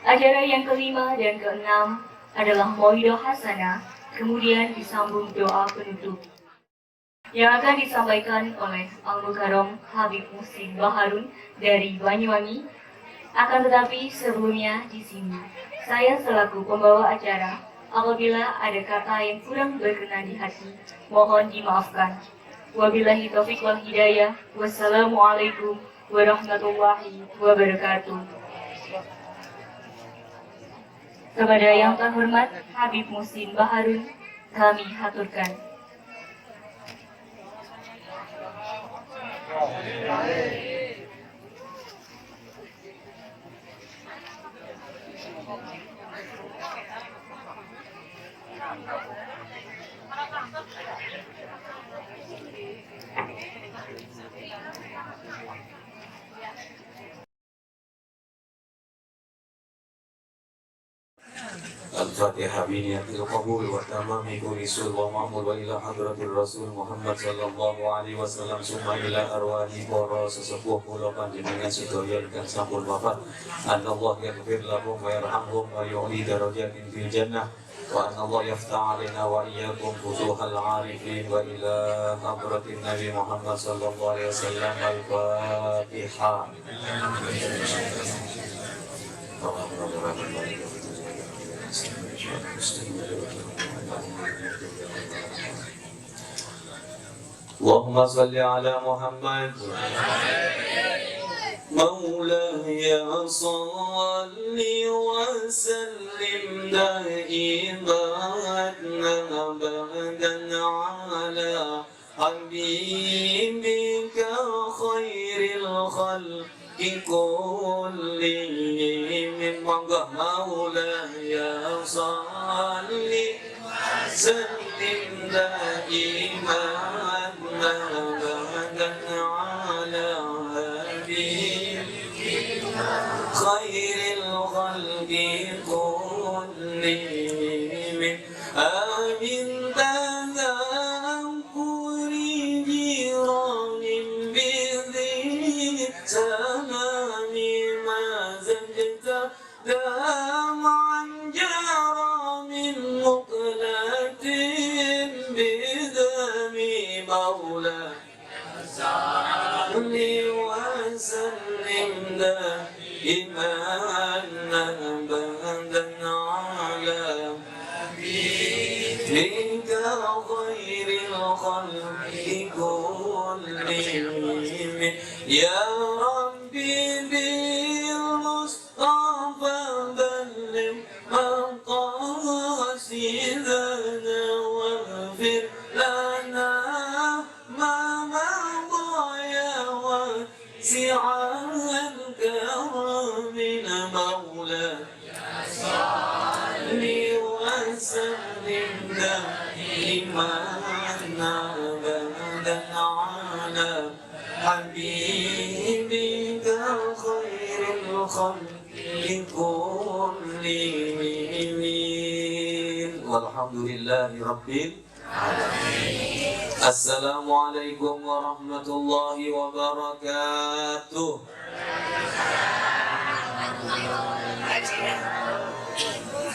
Acara yang kelima dan keenam adalah Mau'idah Hasanah, kemudian disambung doa penutup yang akan disampaikan oleh Al-Mukarram Habib Muhsin Baharun dari Banyuwangi. Akan tetapi sebelumnya di sini, saya selaku pembawa acara, apabila ada kata yang kurang berkenan di hati, mohon dimaafkan. Wabillahi taufiq wal hidayah. Wassalamualaikum warahmatullahi wabarakatuh. Kepada yang terhormat Habib Muhsin Baharun, kami haturkan. Al-Fatihah biniyatil qabul wa tamami kulisul wa ma'mul wa ila hadratil Rasul Muhammad sallallahu alaihi wasallam summa ila arwahi para sesepuh kula panjenengan sedaya ingkang sampun wafat. Allah yaghfir lahum wa yarhamhum wa yu'li darajatin fil jannah wa Allah yaftah alaina wa iyyakum futuhal arifin wa ila hadratin Nabi Muhammad sallallahu alaihi wasallam. Al-Fatihah. اللهم صل على محمد مولاي صل وسلم دائما أبدا على حبيبك خير الخلق كلهم مولاي صل وسلم دائما أبدا على حبيبك خير الخلق كلهم آمين تذكر جيران بذي سلام ما زدت دمعا جرى من مقلة بدم مولاي صل وسلم دائما أبدا على حبيبك خير الخلق كلهم يا ربي بالمصطفى بلغ مقاصدنا واغفر لنا ما مضى يا واسع الكرم المولى صل وسلم دائما أبدا على حبيبك خير الخلق كلهم والحمد لله رب العالمين. Assalamualaikum warahmatullahi wabarakatuh.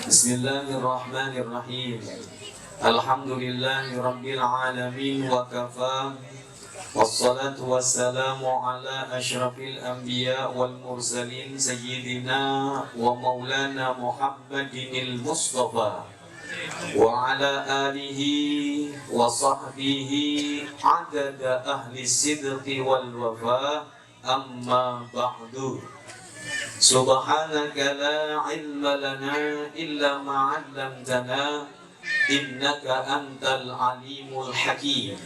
Bismillahirrahmanirrahim. Alhamdulillahi rabbil alamin wa kafa. Wassalatu wassalamu ala asyrafil anbiya wal mursalin sayyidina wa maulana Muhammadinil Mustafa wa ala alihi wa sahbihi adada ahli sidqi wal wafa. Amma ba'du. Subhanaka la ilma lana illa ma 'allamtana innaka antal alimul hakim.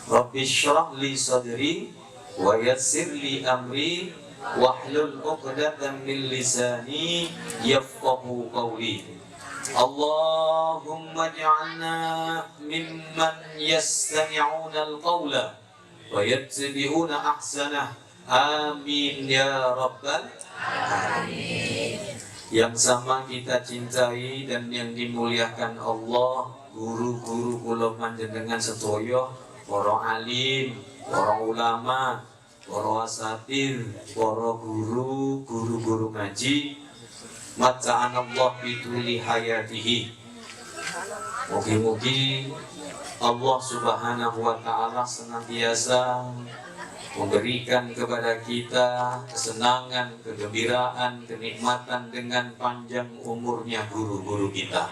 Rabbi shrah li sadri wa yassir li amri wahlul 'uqdatam min lisani yafqahu qawli. Allahumma ij'alna mimman yastami'una al-qawla wa yattabi'una ahsanah. Amin ya rabbal alamin. Yang sama kita cintai dan yang dimuliakan Allah, guru-guru kula panjenengan sedaya, para alim, para ulama, para asatir, para guru ngaji, Matta'anallah biduli hayatihi. Mugi-mugi Allah Subhanahu wa Ta'ala senantiasa memberikan kepada kita kesenangan, kegembiraan, kenikmatan dengan panjang umurnya guru-guru kita,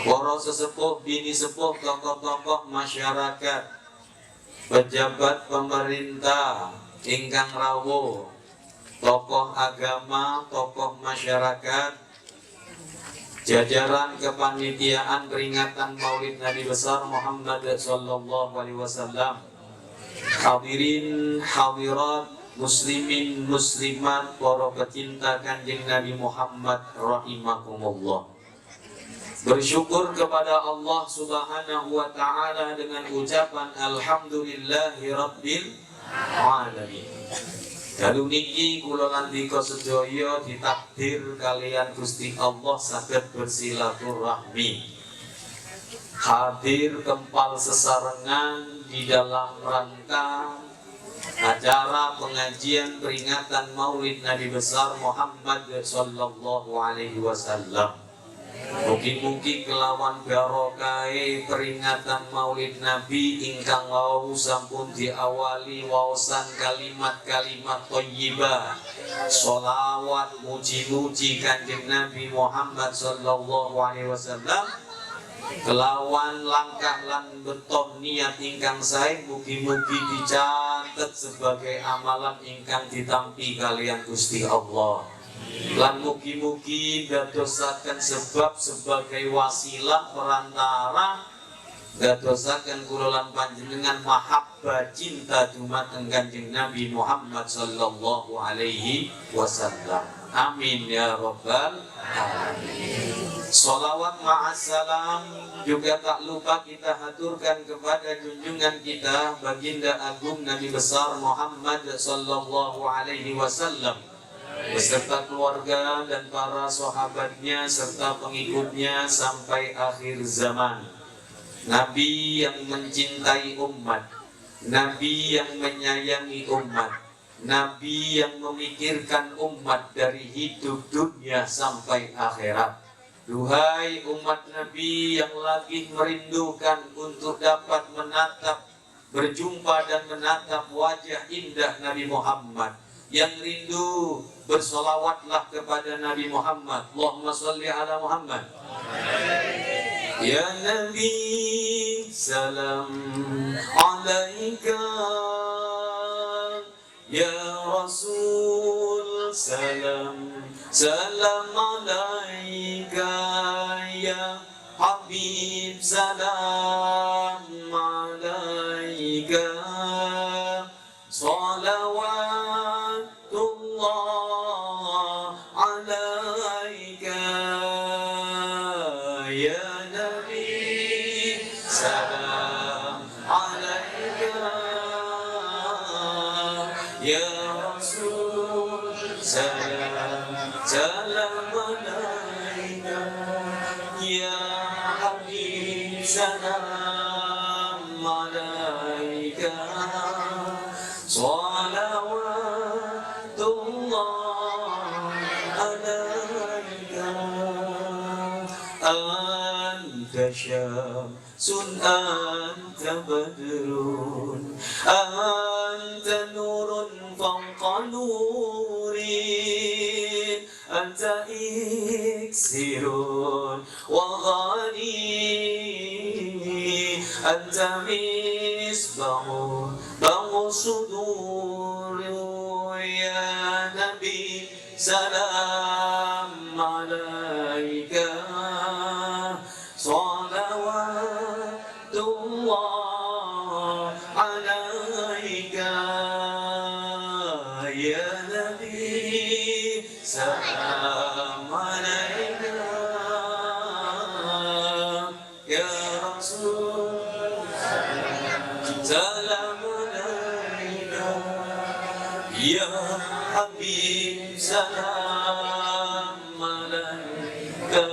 para sesepuh, bini sepuh, tokoh-tokoh masyarakat, pejabat pemerintah ingkang rawuh, tokoh agama, tokoh masyarakat, jajaran kepanitiaan peringatan Maulid Nabi besar Muhammad sallallahu alaihi wasallam, hadirin hadirat, muslimin muslimat, para pecinta Kanjeng Nabi Muhammad rahimakumullah. Bersyukur kepada Allah Subhanahu wa Ta'ala dengan ucapan alhamdulillahi rabbil alamin. Dalu niki kula nandika sedaya ditakdir kalian Gusti Allah saged bersilaturahmi, hadir kempal sesarengan di dalam rangka acara pengajian peringatan Maulid Nabi besar Muhammad sallallahu alaihi wasallam. Mugi-mugi kelawan barokai peringatan Maulid Nabi ingkang wau sampun diawali waosan kalimat-kalimat thayyibah, sholawat muji-muji Kanjeng Nabi Muhammad sallallahu alaihi wasallam, kelawan langkah lan beton niat ingkang sae, mugi-mugi dicatet sebagai amalan ingkang ditampi kalian Gusti Allah. Lan mugi-mugi dadosaken sebab sebagai wasilah perantara dadosaken kula lan panjenengan mahabbah cinta dumateng Kanjeng Nabi Muhammad sallallahu alaihi wasallam. Amin ya rabbal alamin. Sholawat ma'assalam juga tak lupa kita haturkan kepada junjungan kita Baginda Agung Nabi besar Muhammad sallallahu alaihi wasallam beserta keluarga dan para sahabatnya serta pengikutnya sampai akhir zaman. Nabi yang mencintai umat, Nabi yang menyayangi umat, Nabi yang memikirkan umat dari hidup dunia sampai akhirat. Duhai umat Nabi yang lagi merindukan untuk dapat menatap, berjumpa dan menatap wajah indah Nabi Muhammad, yang rindu bersolawatlah kepada Nabi Muhammad. Allahumma sholli ala Muhammad. Ya Nabi salam alaika, ya Rasul salam salam alaika, ya Habib salam alaika, salawatullah alaika, ya Nabi salam alaika, ya Rasul salam salam alaika, ya Habib salam alaika, salawatullah alaika. Anta syamsun anta badrun, anta nurun fawqa nurin, anta iksirun wa ghani, anta misbahun bangun suduru, ya Nabi salam alaika, salawatullah alaika, ya Nabi salam alaika, ya Rasul salam alaika, ya Habib salam alaika,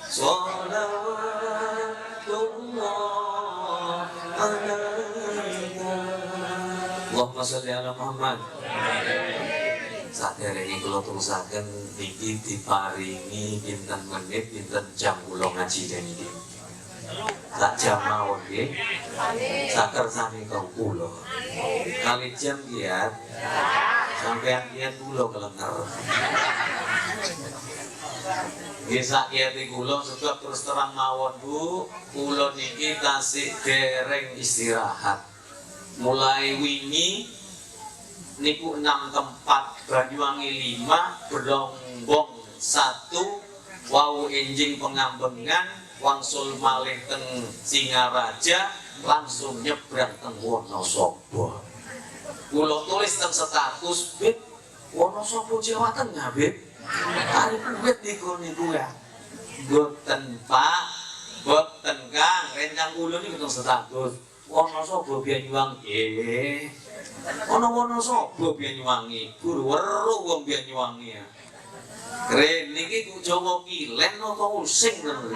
salawatullah alaika. Allahumma sholli ala Muhammad. saderenge kula terusaken niki diparingi pinten menit pinten jam kula ngaji niki. Sak jam mawon nggih. Sakersane kula. Kali jam kiat. Sampeyan kiat kula kelenger. Nggih sak kiate kula sebab terus terang mawon Bu, kula niki tasih dereng istirahat. Mulai wingi niku 6 tempat, Banyuwangi 5, Berombong 1, wau enjing Pengambengan, wangsul malih teng Singaraja, langsung nyebrang teng Wonosobo. Kula tulis teng status, Bib, Wonosobo Jawa Tengah, Bib. Ari kuwet niku ya. Boten Pak, boten Kang, rencang kula niku teng status. Wonosobo Banyuwangi. Nggih. Ana Wonosobo Banyuwangi, guru weruh wong Banyuwangi ya. Keren niki Jawa Kilen apa Using ngono.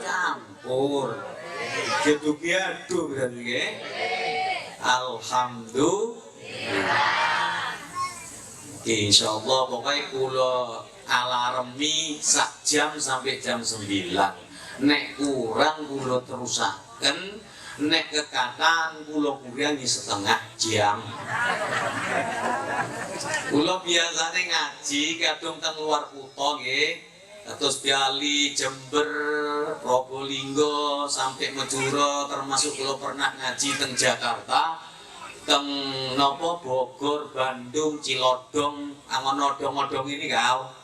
Campur. Gedu-gedu berarti nggih. Alhamdulillah. Insyaallah pokoknya kula alarmi sak jam sampai jam 9. Nek kurang kula terusaken, nek kekatan kula kurangi setengah jam. Kula biasane ngaji kadung teng luar kutha nggih. Terus Bali, Jember, Probolinggo sampai Madura, termasuk kula pernah ngaji teng Jakarta, teng nopo Bogor, Bandung, Cilodong, angon odong-odong ini kau.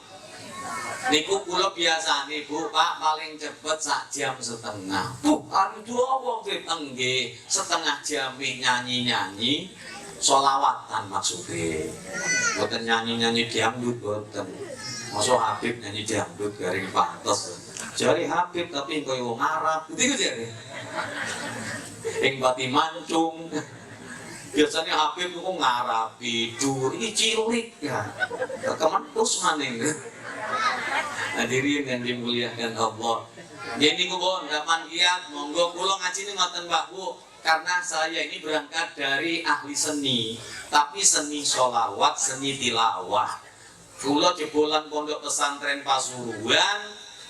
Niku kula biasane Bu, Pak paling cepet sak jam setengah. Bu, anu dua wong nggih, setengah jam nyanyi-nyanyi, sholawatan maksudnya. Boten nyanyi-nyanyi dangdut boten. Masa Habib nyanyi dangdut garing pantes. Jare Habib tapi koyo wong Arab, gitu jare. Ing pati mancung. Biasanya Habib itu ngarapi, dur, ini cilik ya. Kementus maning. Hadirin yang dimuliakan Allah. Jadi kubon dapat kiat, monggo kula ngaji ini ngoten Mbak Bu. Karena saya ini berangkat dari ahli seni, tapi seni sholawat, seni tilawah. Kula jebolan pondok pesantren Pasuruan,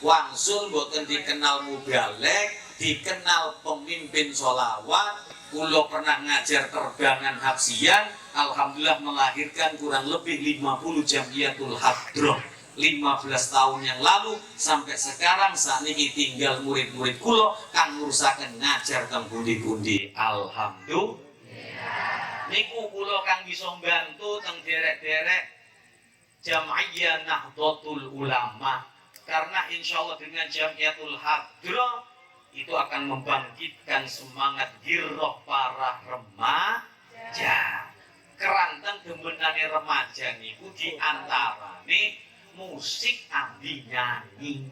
wangsul boten dikenal mubalek, dikenal pemimpin sholawat. Kula pernah ngajar terbangan hafsian, alhamdulillah melahirkan kurang lebih 50 jamiatul hadroh 15 tahun yang lalu sampai sekarang saat ini tinggal murid-murid kula kang ngurusaken ngajar teng pundi-pundi. Alhamdulillah. Niku kula kang bisa mbantu teng derek-derek Jam'iyah Nahdlatul Ulama, karena insyaallah dengan Jamiatul Hadroh itu akan membangkitkan semangat giroh para remaja. Keranteng demenane remaja niku diantarane musik ambi nyanyi.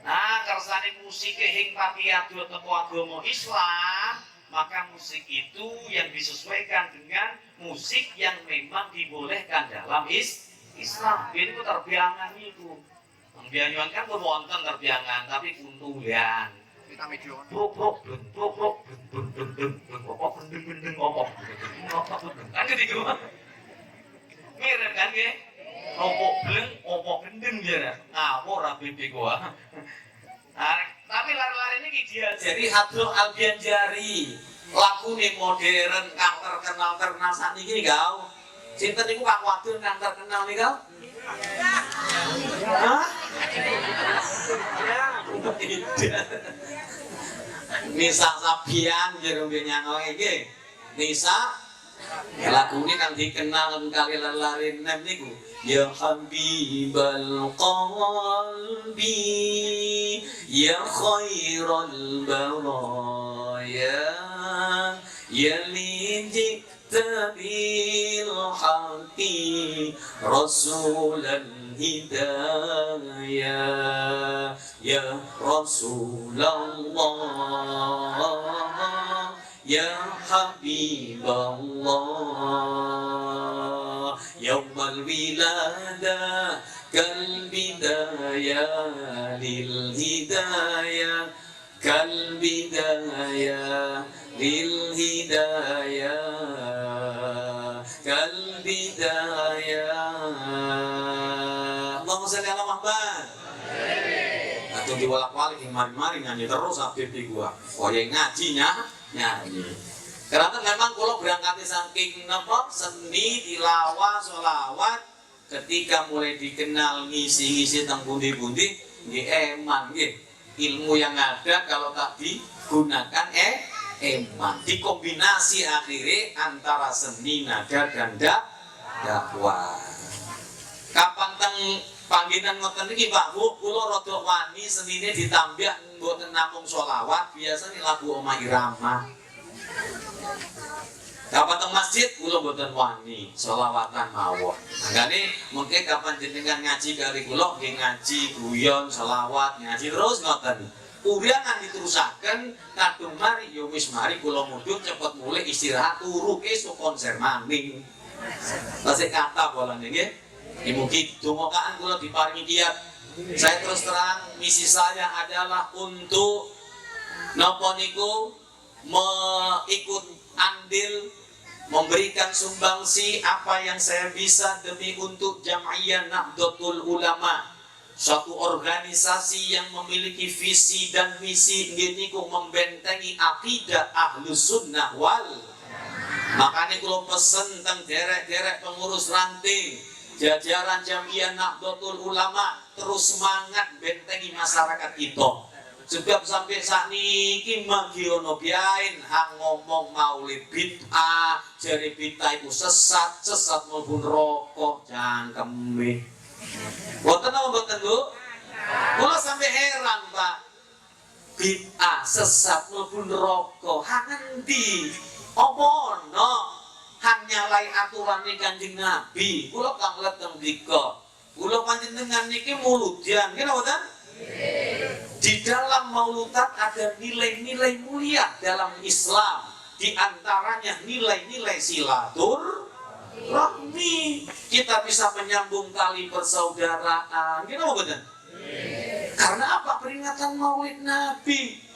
Nah, kersane musik hing pati adu teko agama Islam, maka musik itu yang disesuaikan dengan musik yang memang dibolehkan dalam Islam. Ini ku terbiangan itu. Biangan kan wonten terbiangan tapi kuntulan. Prok kan ketika mirip kan nggih rokok bleng opo gendeng ya ngawur rapi gua. Nah, tapi lari-lari ini diajari Hadroh Albianjari, lagu nih modern kang terkenal saat ini kau. Sinten niku kang wadon kang terkenal nih kau? Hah? Nisa Sabian jero nyanyi iki. Nisa lagu ini kan dikenal kali lari nem niku. Ya Habibal Qalbi ya khairal baraya ya li bil haqi rasulan hidayah ya Rasulullah ya Habiballah yaumal wilada kal bidayah lil hidayah kal bidayah lil hidayah kal bidayah Allahumma sholli ala Muhammad. Atau diwolak-walik yang mari-mari nyanyi terus Habib di gua. Oh yang ngajinya nyanyi. Karena memang kalau berangkatnya saking napa seni tilawah sholawat ketika mulai dikenal ngisi-ngisi teng pundi-pundi nggih eman nggih. Ilmu yang ada kalau tak digunakan eman. Dikombinasi akhirnya antara seni nada dan dakwah. Kapan teng panggilan ngoten iki Pak Bu, kula rada wani senine ditambah mboten namung sholawat, biasane lagu Omah Irama. Kapan teng masjid kula mboten wani sholawatan mawon. Mangkane mengke kapan jenengan ngaji kali kula nggih ngaji guyon sholawat ngaji terus ngoten. Uriangan diterusaken kadung mari ya wis mari kula mudhun cepet mulih istirahat turu esuk konser maning. Tasik kata bolane nggih. Mugi dumokaan kula diparingi kiat. Saya terus terang misi saya adalah untuk napa niku ikut andil memberikan sumbangsi apa yang saya bisa demi untuk Jam'iyah Nahdlatul Ulama, suatu organisasi yang memiliki visi dan misi niku membentengi akidah Ahlus Sunnah wal. Makanya kalau pesen tentang derek-derek pengurus ranting jajaran Jam'iyah Nahdlatul Ulama terus semangat bentengi masyarakat kita. Sebab sampai saat ini magi ono biain hang ngomong maulid bid'ah, jari bid'ah itu sesat maupun rokok cangkeme. Boten apa boten Bu? Kula sampai heran Pak. Bid'ah sesat maupun rokok hang endi? Apa ono? Hang nyalai aturan nih Kanjeng Nabi. Kula kang lihat teng mriko. Kula panjenengan niki muludian, nggih napa? Di dalam mauludan ada nilai-nilai mulia dalam Islam. Di antaranya nilai-nilai silaturahmi. Kita bisa menyambung tali persaudaraan. Nggih napa boten? Karena apa? Peringatan Maulid Nabi.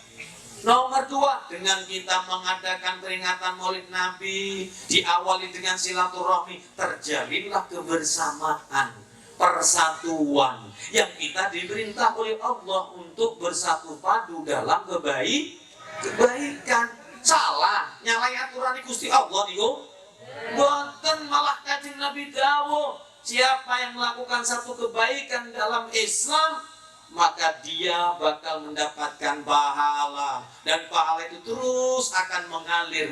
Nomor 2, dengan kita mengadakan peringatan Maulid Nabi diawali dengan silaturahmi, terjalinlah kebersamaan, persatuan yang kita diperintah oleh Allah untuk bersatu padu dalam kebaikan. Salah nyalai aturan Gusti Allah niku. Boten, malah Kanjeng Nabi dawuh, siapa yang melakukan satu kebaikan dalam Islam maka dia bakal mendapatkan pahala, dan pahala itu terus akan mengalir.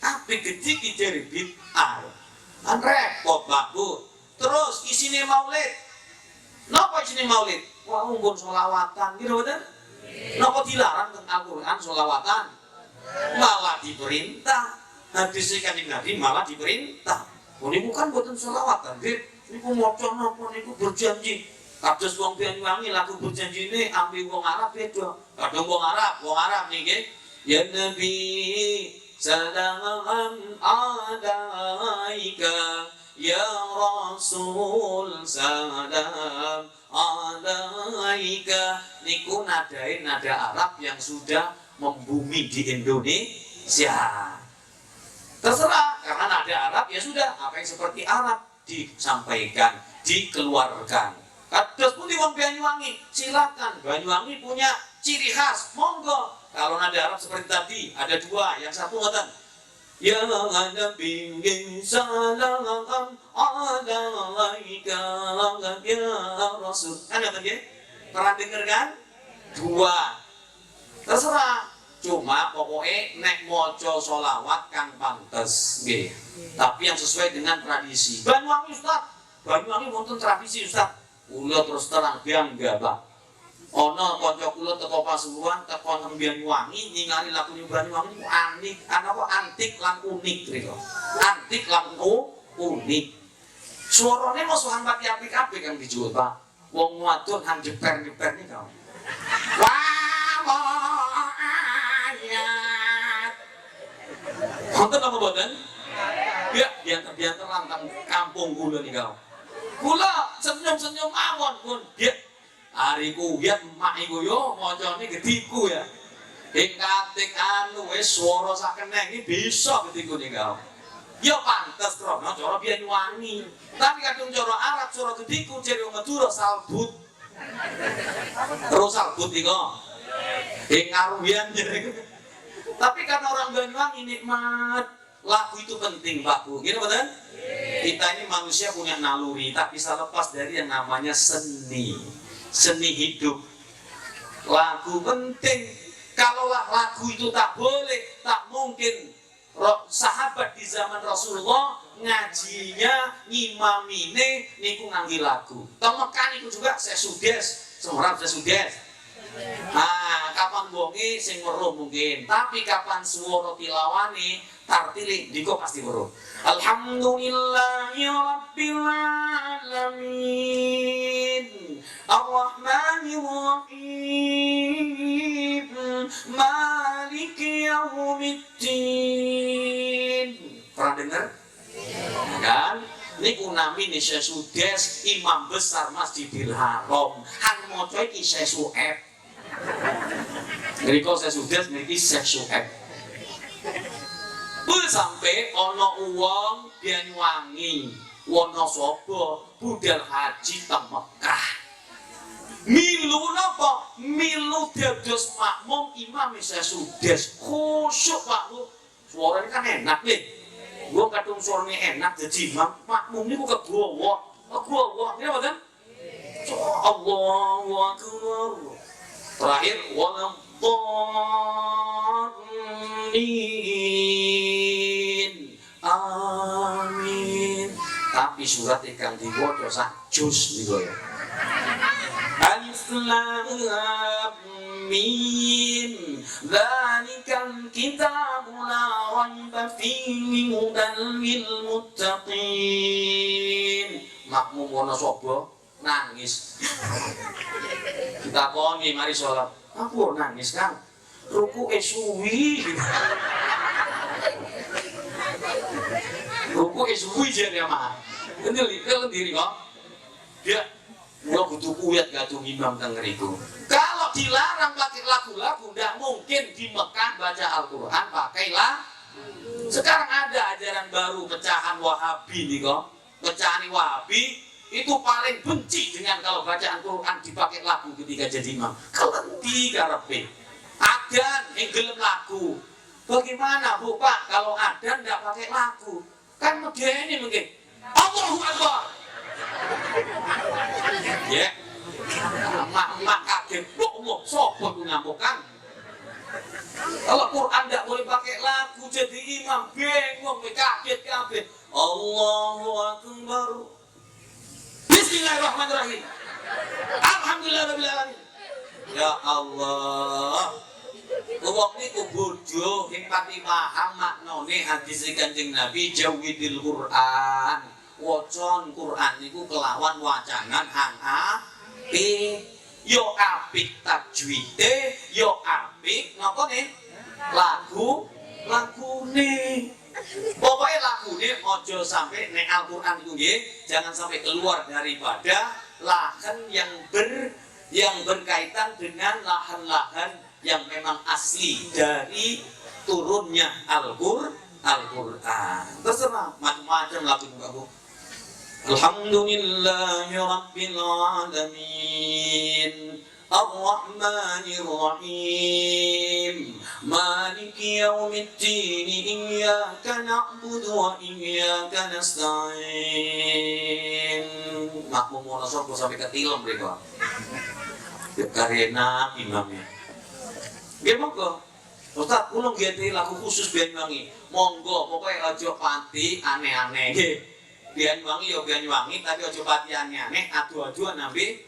Tapi ketika jadi bid'ah kan repot Pak Bu. Terus isine maulid. Napa isine maulid? Wah umpun sholawatan gitu betul? Napa dilarang tentang Al-Quran sholawatan? Malah diperintah. Hadis Kanjeng Nabi malah diperintah. Niku kan boten sholawatan, niku maca napa niku berjanji. Kados wong Banyuwangi lagu berjanji ini ambil wong Arab beda. Kadang wong Arab niki ya Nabi salam alaika ya Rasul salam alaika. Niku nadain nada Arab yang sudah membumi di Indonesia. Terserah, karena nada Arab ya sudah apa yang seperti Arab disampaikan, dikeluarkan. Kados pun di wong Banyuwangi, silakan. Banyuwangi punya ciri khas, monggo. Kalau nada Arab seperti tadi, ada 2, yang satu ngoten. Ya Nabi salam alaika ya Rasul. Kan ngoten nggih? Pernah denger kan? 2. Terserah. Cuma pokoknya nek moco sholawat kang pantes nggih. Tapi yang sesuai dengan tradisi. Banyuwangi Ustaz. Banyuwangi wonten tradisi Ustaz. Kula terus terang bangga Pak. Ana kanca kula teko Pasuruan, teko nang Banyuwangi ningali lagu Banyuwangi anik, antik lan unik riko. Antik lan unik. Suarane mosok pati apik-apik kang dijual Pak. Wong wadon hang jeper-jeper nih kau. Wah, ayat. Wonten apa boten? Ya, diantar lantang kampung kula nih kau. Kula senyum-senyum mawon pun dia hari kuyat emak iku yo macane gediku ya. Ing katik anu wis swara sak keneng iki bisa gediku ning kau. Ya pantes krana cara Banyuwangi. Tapi kadung cara Arab, cara gediku jare Madura salbut. Terus salbut iku. Ngaruyan jare. Tapi karena orang Banyuwangi nikmat, lagu itu penting Pak Bu. Gini betul? Kita ini manusia punya naluri, tak bisa lepas dari yang namanya seni. Seni hidup. Lagu penting. Kalaulah lagu itu tak boleh, tak mungkin. Sahabat di zaman Rasulullah ngajinya ngimamine niku ngangge lagu. Teng Mekah niku juga sesudes, semurap sesudes. Nah, kapan bongi sing weruh mungkin, tapi kapan swara tilawane tartile diko pasti weruh. Alhamdulillahi rabbil alamin. Ar-Rahmanir Rahim. Maliki yaumiddin. Pernah dengar? Kan? Niku namine sesudes imam besar Masjidil Haram. Han maca iki sesuep. Ngriko sesudes niki sesuep. Sampai ono uang Banyuwangi, Wonosobo, budal haji teng Mekah. Milu napa? Milu dados makmum imam sesudes. Khusyuk Pak Bu. Suaranya kan enak nih. Gua kadung suaranya enak jadi imam, makmum niku kegowo. Kegowo. Nggih mboten? Allahu Akbar. Terakhir walam dhalin. Amin. Tapi surat ikan diwaca sak juz niku ya. Alif lam mim. Dzalikal kitabu la raiba fihi hudan lil muttaqin. Makmum Wonosobo nangis. Kita koni mari sholat. Aku nangis Kang. Ruku suwi. Ruku suwi jane mah. Kendiri kok. Dia gua butuh kuyat gadung imam teng ngriku. Kalau dilarang pakai lagu-lagu ndak mungkin di Mekah baca Al-Qur'an pakailah. Sekarang ada ajaran baru pecahan Wahabi nih kok. Pecahan Wahabi itu paling benci dengan kalau bacaan Quran dipakai lagu ketika jadi imam. Kelenti karepe. Adan yang gelem lagu. Bagaimana Bu Pak kalau adan ndak pakai lagu? Kan medeni mungkin. Allahu Akbar. Ya. Mak kaget. Allah, sapa ku ngamuk kan? Kalau Quran ndak boleh pakai lagu jadi imam, bingung kaget kabeh. Allahu Akbar. Bismillahirrahmanirrahim. Alhamdulillahirabbil. Ya Allah. Wong niku bodho sing pati paham maknane hadis Kanjeng Nabi jawidil Quran. Wacan Quran niku kelawan wacanan hang apik. Yo apik tajwide, yo apik ngapane? Lagune. Pokoknya lagune ojo sampai nek Al-Qur'an itu nggih, jangan sampai keluar daripada lahan yang berkaitan dengan lahan-lahan yang memang asli dari turunnya Al-Qur'an. Terserah macam-macam lagu juga Bu. Alhamdulillahi rabbil alamin. Ar-Rahmanir Rahim. Maliki yaumiddin. Iyyaka na'budu wa iyyaka nasta'in. Makmum Wonosobo sampai ketilem mereka. Karena imamnya. Nggih monggo. Ustaz, kula nggih lagu khusus Banyuwangi. Monggo, pokoknya aja pati aneh-aneh nggih. Banyuwangi ya Banyuwangi, tapi aja pati aneh-aneh, adu-aduan nabi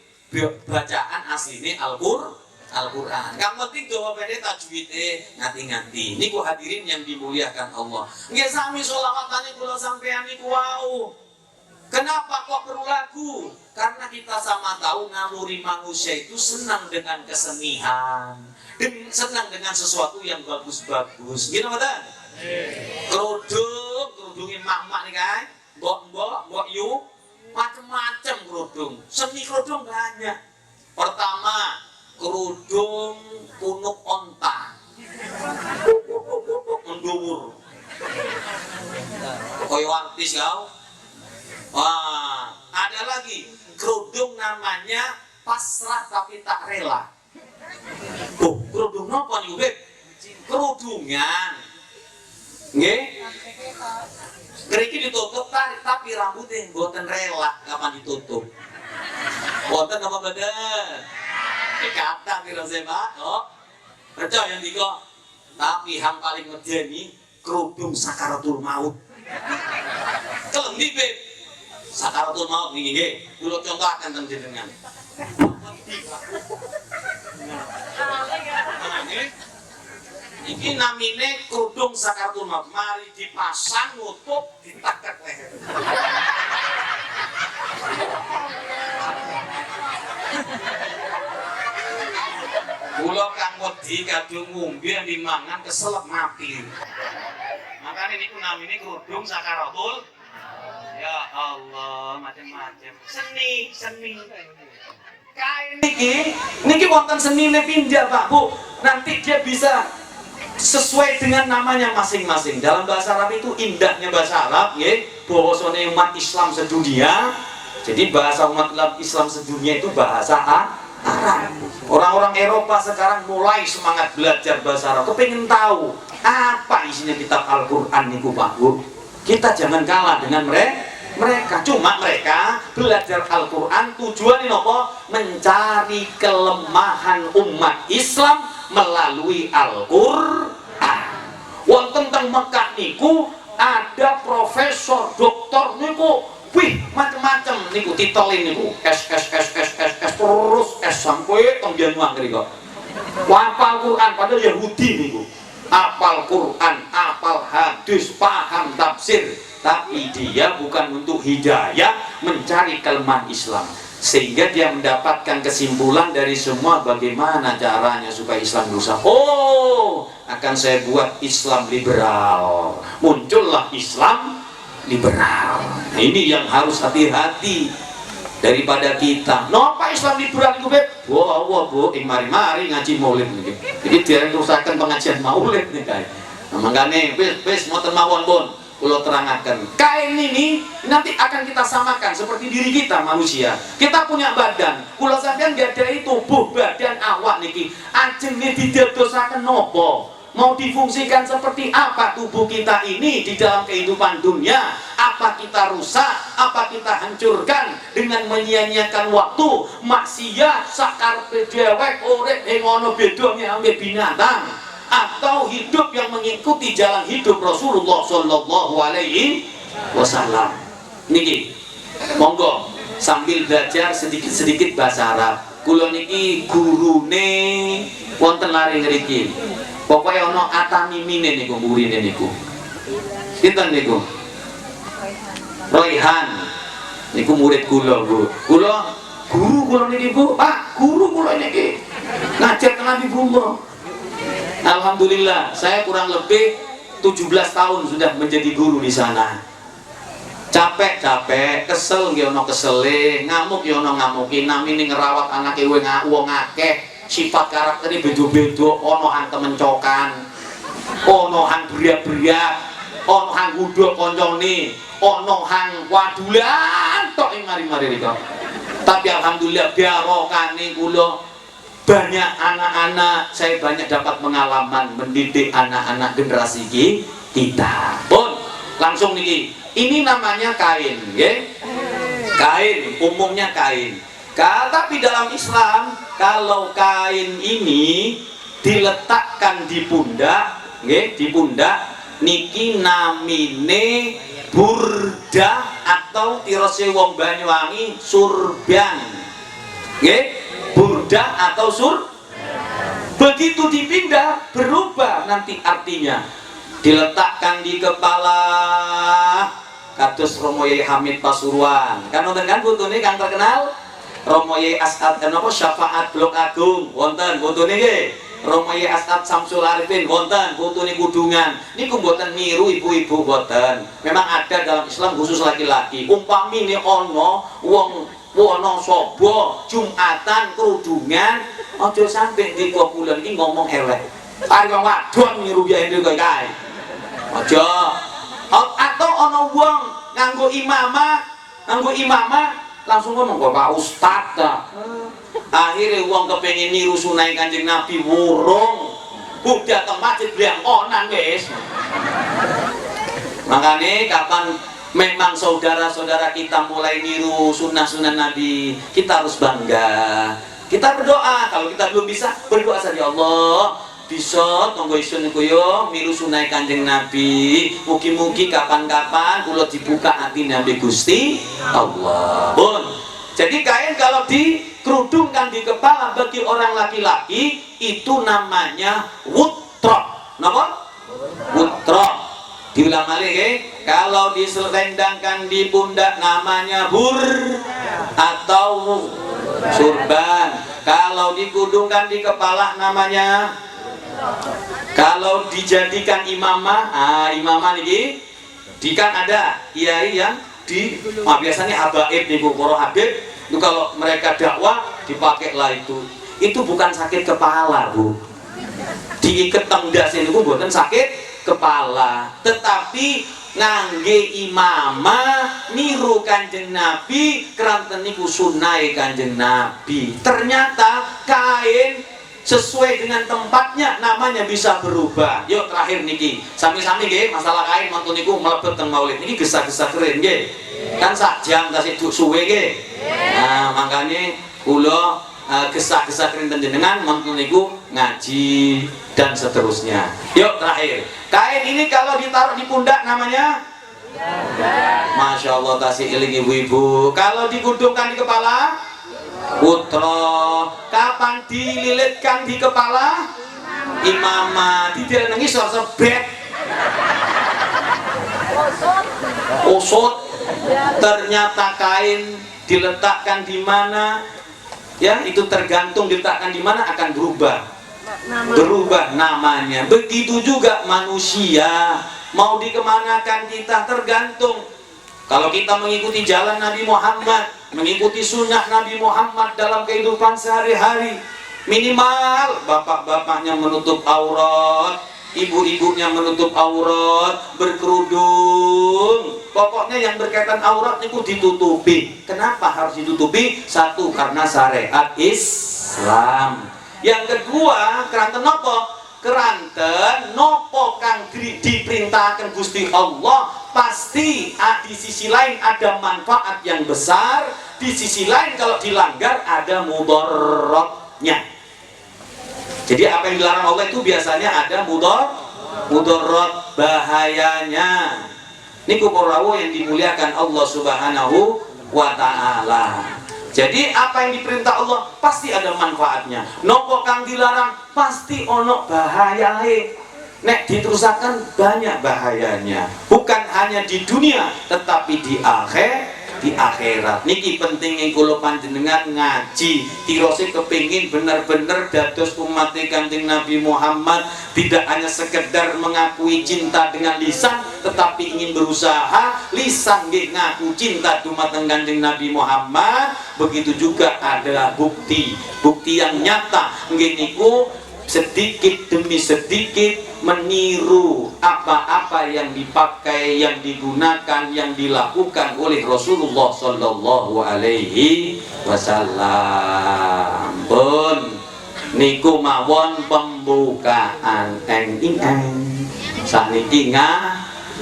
bacaan asline Al-Qur'an. Kang penting gawa pede tajwide nganti-nganti. Niku hadirin yang dimuliakan Allah. Nggih sami selawatane kula sampeyan niku wau. Kenapa kok perlu lagu? Karena kita sama tahu naluri manusia itu senang dengan kesenian, senang dengan sesuatu yang bagus-bagus. Gitu betul? Kerudungin mak-mak nih kan, mbok yuk, macam-macam kerudung. Seni kerudung banyak. Pertama, kerudung punuk onta, menduwur. Koyo artis kau. Wah, ada lagi kerudung namanya pasrah tapi tak rela. Oh, kerudung apa nih, Beb? Kerudungan. Nggih? Keriki ditutup tapi rambutnya mboten rela kapan ditutup. Wonten apa badan? Kata kira saya Pak, oh. Percaya yang tiga. Tapi yang paling medeni kerudung sakaratul maut. Kelembi Beb. Sakaratul maut niki nggih. Kula contohaken teng jenengan. Iki namine kerudung sakaratul maut. Mari dipasang nutup ditakek leher. Kula kang wedi kadung ngombe dimangan keselak mati. Makanya niku namine kerudung sakaratul. Ya Allah, macam-macam. Seni. Kain niki wonten senine pindah Pak Bu. Nanti dia bisa sesuai dengan namanya masing-masing. Dalam bahasa Arab itu indahnya bahasa Arab, nggih, bahwasane umat Islam sedunia. Jadi bahasa umat Islam sedunia itu bahasa Arab. Orang-orang Eropa sekarang mulai semangat belajar bahasa Arab. Kepengen tahu apa isinya kitab Al-Quran niku Pak Bu. Kita jangan kalah dengan mereka. Cuma mereka belajar Al-Quran tujuannya apa? Mencari kelemahan umat Islam melalui Al-Quran. Wonten teng Mekah niku ada profesor, doktor niku, wih macam-macam niku titelin niku S terus S sampai teng Januari kok. Hafal Quran padahal Yahudi niku. Hafal Quran, hafal hadis, paham tafsir, tapi dia bukan untuk hidayah mencari kelemahan Islam. Sehingga dia mendapatkan kesimpulan dari semua bagaimana caranya supaya Islam rusak. Oh, akan saya buat Islam liberal. Muncullah Islam liberal. Nah, ini yang harus hati-hati daripada kita. Napa Islam liberal itu Beb? Wah, Bu, mari-mari ngaji maulid nih. Jadi dia rusakkan pengajian maulid nih kayak. Nah, makanya wis moten mawon pun kula terangaken. Kain ini nanti akan kita samakan seperti diri kita manusia. Kita punya badan. Kula sampeyan gadhahi tubuh, badan, awak niki. Ajenge didadosaken napa? Mau difungsikan seperti apa tubuh kita ini di dalam kehidupan dunia? Apa kita rusak? Apa kita hancurkan dengan menyia-nyiakan waktu? Maksiat sakarpe dhewek urip ing ana bedane ambek binatang, atau hidup yang mengikuti jalan hidup Rasulullah Shallallahu Alaihi Wasallam. Niki, monggo sambil belajar sedikit-sedikit bahasa Arab. Kula niki gurune wonten lari ngriki. Pokoknya ono atamimine niku murine niku. Sinten niku? Royhan. Niku murid kula, Bu. Kula guru kula niki, Bu. Pak, guru kula niki. Ngajar tenan Habibullah. Alhamdulillah, saya kurang lebih 17 tahun sudah menjadi guru di sana. Capek, kesel nggih ono kesele, ngamuk ya ono ngamuki, namine ngerawat anake wong akeh. Sifat karakternya beda-beda, ono hang kemencokan, ono hang beriak-beriak, ono hang nguduk koncone, ono hang wadulan tok ing mari-mari rika. Tapi alhamdulillah barokane kula banyak anak-anak, saya banyak dapat pengalaman mendidik anak-anak generasi kita. Pun langsung niki. Ini namanya kain, nggih. Kain, umumnya kain. Tapi dalam Islam, kalau kain ini diletakkan di pundak, nggih, di pundak niki namine burdah atau tirose wong Banyuwangi surban. Nggih, burdah atau begitu dipindah berubah nanti artinya. Diletakkan di kepala kados Romo Yai Hamid Pasuruan. Kan wonten kan putune kang terkenal Romo Yai As'ad napa Syafaat Blok Agung wonten putune nggih. Romo Yai As'ad Samsul Arifin wonten putune Kudungan. Niku mboten niru ibu-ibu mboten. Memang ada dalam Islam khusus laki-laki. Umpamine ana wong Wonosobo Jumatan kerudungan aja sampe di kula iki ngomong elek. Ari wong wadon niru ya ndek kae. Aja. Atau ana wong nganggo imamah langsung ngomong kok Pak Ustaz ta. Akhirnya wong kepengin niru sunai Kanjeng Nabi wurung. Udah teng masjid bilang onan wis. Makanya kapan memang saudara-saudara kita mulai niru sunnah-sunnah Nabi, kita harus bangga. Kita berdoa, kalau kita belum bisa berdoa saja, Allah bisa tonggo isun kuyo milu sunai Kanjeng Nabi. Mugi-mugi kapan-kapan kula dibuka hati Nabi Gusti Allah. Pun. Jadi kain kalau dikerudungkan di kepala bagi orang laki-laki itu namanya wutrok. Napa? Wutrok. Diulang lagi, kalau diselendangkan di pundak namanya bur atau surban. Kalau dikudungkan di kepala namanya, kalau dijadikan imamah, imamah ini, kan ada kiai yang biasanya habaib nih bu, para habib itu kalau mereka dakwah dipakailah itu bukan sakit kepala bu, diikat tengdas itu bukan sakit kepala, tetapi ngangge imamah niru Kanjeng Nabi keranten niku sunai Kanjeng Nabi. Ternyata kain sesuai dengan tempatnya namanya bisa berubah. Yuk terakhir niki sami-sami nggih masalah kain mantun niku mlebet teng maulid niki gesah-gesah keren nggih. Kan sak jam tasih suwe nggih. Nah, makanya kula gesah-gesah keren jenengan mantun niku ngaji dan seterusnya. Yuk terakhir. Kain ini kalau ditaruh di pundak namanya Masya Allah tasih iling ibu-ibu. Kalau digudungkan di kepala putra. Kapan dililitkan di kepala imamah. Tidak nangis suara sebet usut. Ternyata kain diletakkan di mana ya itu tergantung diletakkan di mana akan berubah namanya. Begitu juga manusia mau dikemanakan kita tergantung. Kalau kita mengikuti jalan Nabi Muhammad, mengikuti sunnah Nabi Muhammad dalam kehidupan sehari-hari, minimal bapak-bapaknya menutup aurat, ibu-ibunya menutup aurat, berkerudung. Pokoknya yang berkaitan aurat itu ditutupi. Kenapa harus ditutupi? Satu, karena syariat Islam. Yang kedua, keranten nopo? Keranten nopo kang diperintahkan Gusti Allah pasti di sisi lain ada manfaat yang besar, di sisi lain kalau dilanggar ada mudaratnya. Jadi apa yang dilarang Allah itu biasanya ada mudarat bahayanya. Niku korawo yang dimuliakan Allah Subhanahu wa ta'ala. Jadi apa yang diperintah Allah pasti ada manfaatnya. Nopo kang dilarang pasti ono bahayae. Nek diterusakan banyak bahayanya. Bukan hanya di dunia tetapi di akhirat. Niki pentingnya kula panjenengan ngaji. Tirose kepingin bener-bener dados umat Kanjeng Nabi Muhammad, tidak hanya sekedar mengakui cinta dengan lisan, tetapi ingin berusaha lisan nggih ngaku cinta dumateng Kanjeng Nabi Muhammad. Begitu juga ada bukti yang nyata nggih niku sedikit demi sedikit meniru apa-apa yang dipakai, yang digunakan, yang dilakukan oleh Rasulullah Sallallahu Alaihi Wasallam. Pun niku mawon pembukaan saniki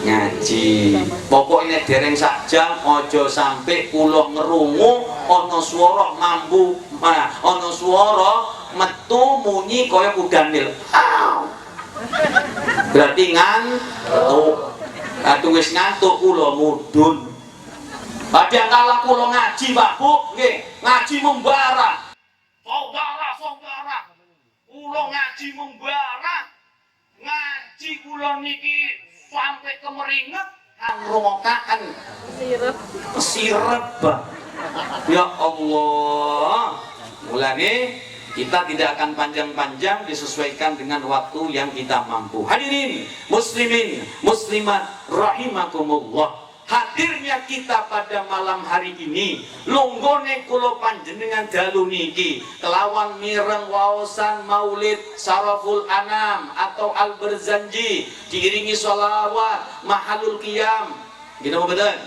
ngaji. Pokoknya dereng sak jam ojo sampai kula ngerungu ana swara mambu, ana swara metu munyi kaya kudanil. Berarti ngantuk. Atuh wis ngantuk kula mudhun. Padahal kala kula ngaji, Pak Bu, nggih, ngaji membara. Saudara-saudara, kula ngaji membara. Ngaji kula niki sampai kemeringet ngrungokaken sirep. Ya Allah. Mulane kita tidak akan panjang-panjang, disesuaikan dengan waktu yang kita mampu. Hadirin muslimin muslimat rahimakumullah. Hadirnya kita pada malam hari ini lunggone kula panjenengan dalu niki kelawan mireng waosan maulid Saraful Anam atau Al-Barzanji, diiringi sholawat mahalul qiyam Gitu betul.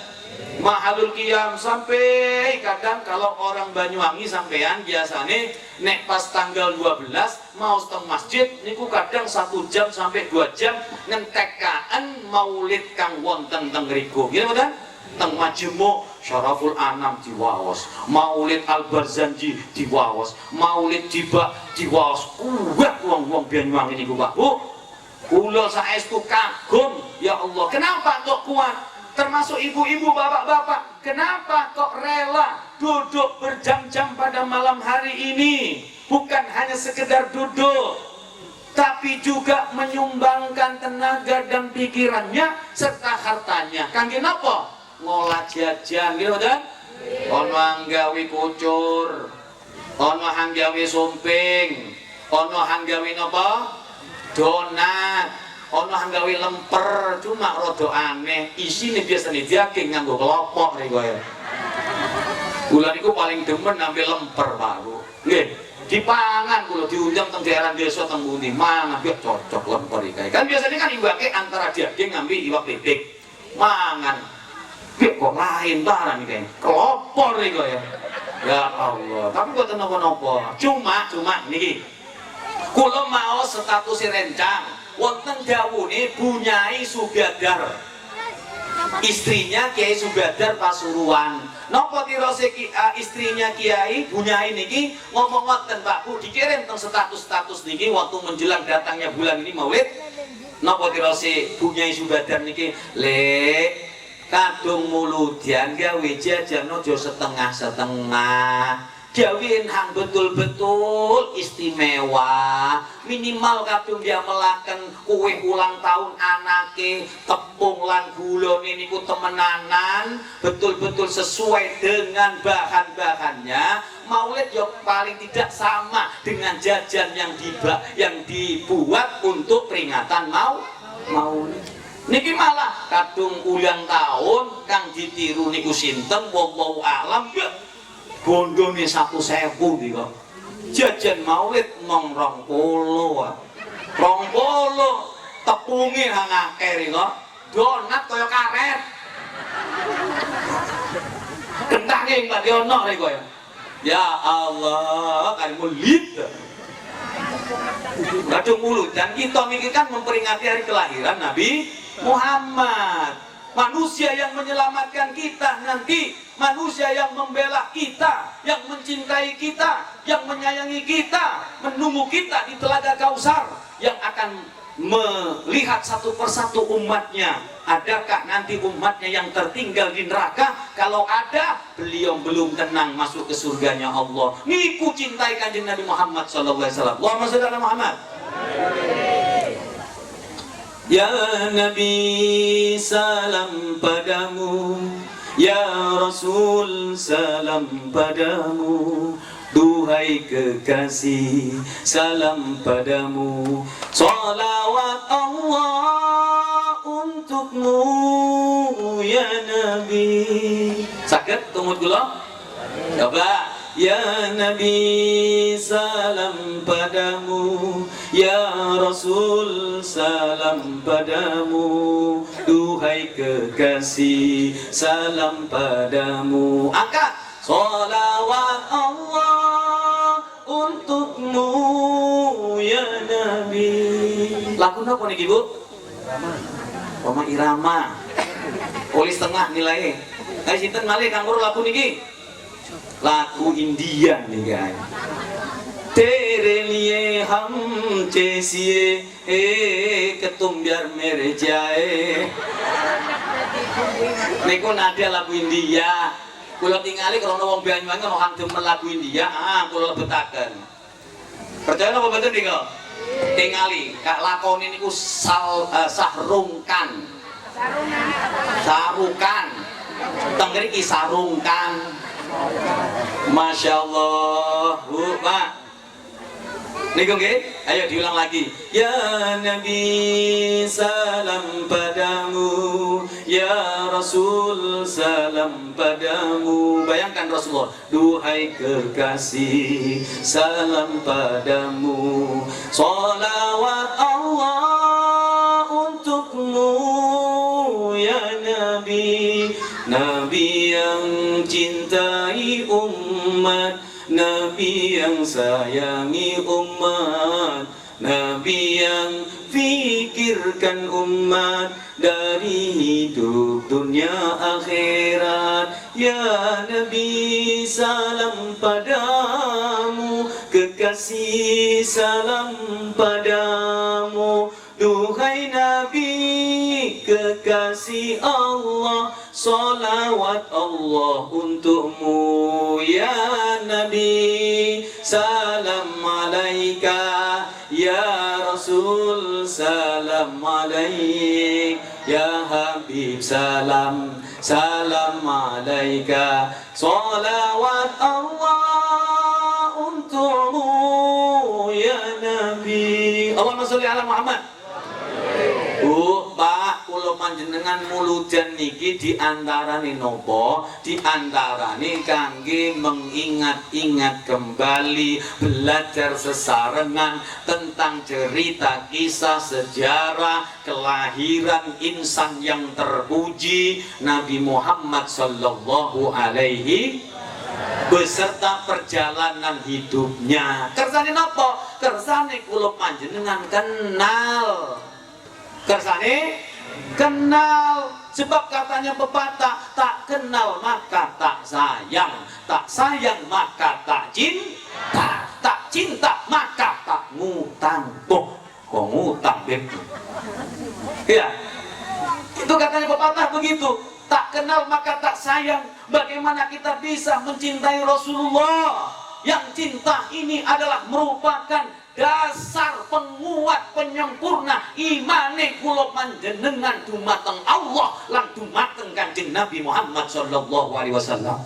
Mahalul qiyam sampai kadang kalau orang Banyuwangi sampean biasanya nek pas tanggal 12 mau teng masjid niku kadang 1 jam sampai 2 jam ngentekaan maulid kang wonten teng mriku. Gitu betul. Teng Majmu' Syaraful Anam diwaos, Maulid Al-Barzanji diwaos, Maulid Diba diwaos. Kuat wong-wong Banyuwangi niku Pak Bu. Kula saestu kagum, ya Allah. Kenapa kok kuat? Termasuk ibu-ibu, bapak-bapak, kenapa kok rela duduk berjam-jam pada malam hari ini? Bukan hanya sekedar duduk, tapi juga menyumbangkan tenaga dan pikirannya serta hartanya. Kangge napa? Ngolah jajan gitu kan? Ono anggawi kucur, ono anggawi sumping, ono anggawi napa? Donat, ono anggawi lemper, cuma rada aneh. Isine biasane daging nganggo kelopok niku ya. Kula niku paling demen ambil lemper, Pak Bu. Nggih, dipangan kula diundang teng daerah desa teng pundi, mangan biar cocok lemper iki. Kan biasanya kan iwake antara daging ngambil iwak bebek. Mangan. Biar kok lain barang iki. Kelopor niku ya. Ya Allah, tapi kok napa-napa. Cuma niki. Kula mau status rencang wonten dawuhe Bunyai Subadar. Istrinya Kiai Subadar Pasuruan. Napa tirose istrinya Kiai Bunyai niki ngomong ngoten Pak Bu, dikirim teng status niki waktu menjelang datangnya bulan ini Maulid. Napa tirose Bunyai Subadar niki, "Lek, kadung muludian gawe jajan aja setengah-setengah. Gawein hang betul-betul istimewa. Minimal kadung dia melaken kue ulang tahun anake, tepung lan gulone niku temenanan, betul-betul sesuai dengan bahan-bahannya. Maulid yo paling tidak sama dengan jajan yang dibuat untuk peringatan Maulid. Niki malah kadung ulang tahun kang ditiru niku sinten wallahu alam ya. Bondone 1.000 nika. Jajan Maulid mong 20. 20 tepunge hang akeh nika. Donat kaya karet. Kentange Mbak Diono nika ya. Ya Allah, kan mulit. Kadung mulut dan kita niki kan memperingati hari kelahiran Nabi Muhammad. Manusia yang menyelamatkan kita nanti, manusia yang membela kita, yang mencintai kita, yang menyayangi kita, menunggu kita di Telaga Kausar, yang akan melihat satu persatu umatnya. Adakah nanti umatnya yang tertinggal di neraka? Kalau ada, beliau belum tenang masuk ke surganya Allah. Niku cintai kanjeng Nabi Muhammad SAW. Allahumma shalli ala Muhammad. Ya Nabi salam padamu, ya Rasul salam padamu, duhai kekasih salam padamu, salawat Allah untukmu ya Nabi. Sakit tumut kula? Coba. Ya Nabi salam padamu, ya Rasul salam padamu, duhai kekasih salam padamu. Angkat salawat Allah untukmu ya Nabi. Lagu napa niki Bu? Roma Irama. Polis tengah nilai. Ayo sinten malih kanggo lagu niki? Lagu India nih guys. Tere liye hum chesiye ke tum biar mere jaye. Niku nada lagu India. Kula tingali krana wong Banyuwangi ono kang demen lagu India, kula lebetaken. Percaya napa mboten niku? Tingali kak lakone niku sahrungkan. Sarukan. Teng mriki sarungkan. Masya Allah, Bu, Pak. Niku nggih, ayo diulang lagi. Ya Nabi salam padamu, ya Rasul salam padamu. Bayangkan Rasulullah, duhai kekasih salam padamu, salawat Allah untukmu ya Nabi. Nabi yang sayangi umat, Nabi yang fikirkan umat dari hidup dunia akhirat. Ya Nabi, salam padamu, kekasih salam padamu. Duhai Nabi, kekasih Allah, salawat Allah untukmu. Ya Nabi, salam alaika. Ya Rasul, salam alaik. Ya Habib, salam, salam alaika. Salawat Allah untukmu, ya Nabi. Allahumma sholli ala Muhammad. Bu, Pak, kula panjenengan muludan niki diantarane nopo? Diantarane kangge mengingat-ingat kembali, belajar sesarengan tentang cerita kisah sejarah kelahiran insan yang terpuji Nabi Muhammad sallallahu alaihi beserta perjalanan hidupnya. Kersane nopo? Kersane kula panjenengan kenal. Kersane kenal, sebab katanya pepatah, tak kenal maka tak sayang, tak sayang maka tak cinta, tak cinta maka tak ngutang. Kok ngutang, Beb? Ya, itu katanya pepatah begitu. Tak kenal maka tak sayang. Bagaimana kita bisa mencintai Rasulullah? Yang cinta ini adalah merupakan dasar penguat penyempurna imane kula panjenengan dumateng Allah lan dumateng Kanjeng Nabi Muhammad sallallahu alaihi wasallam.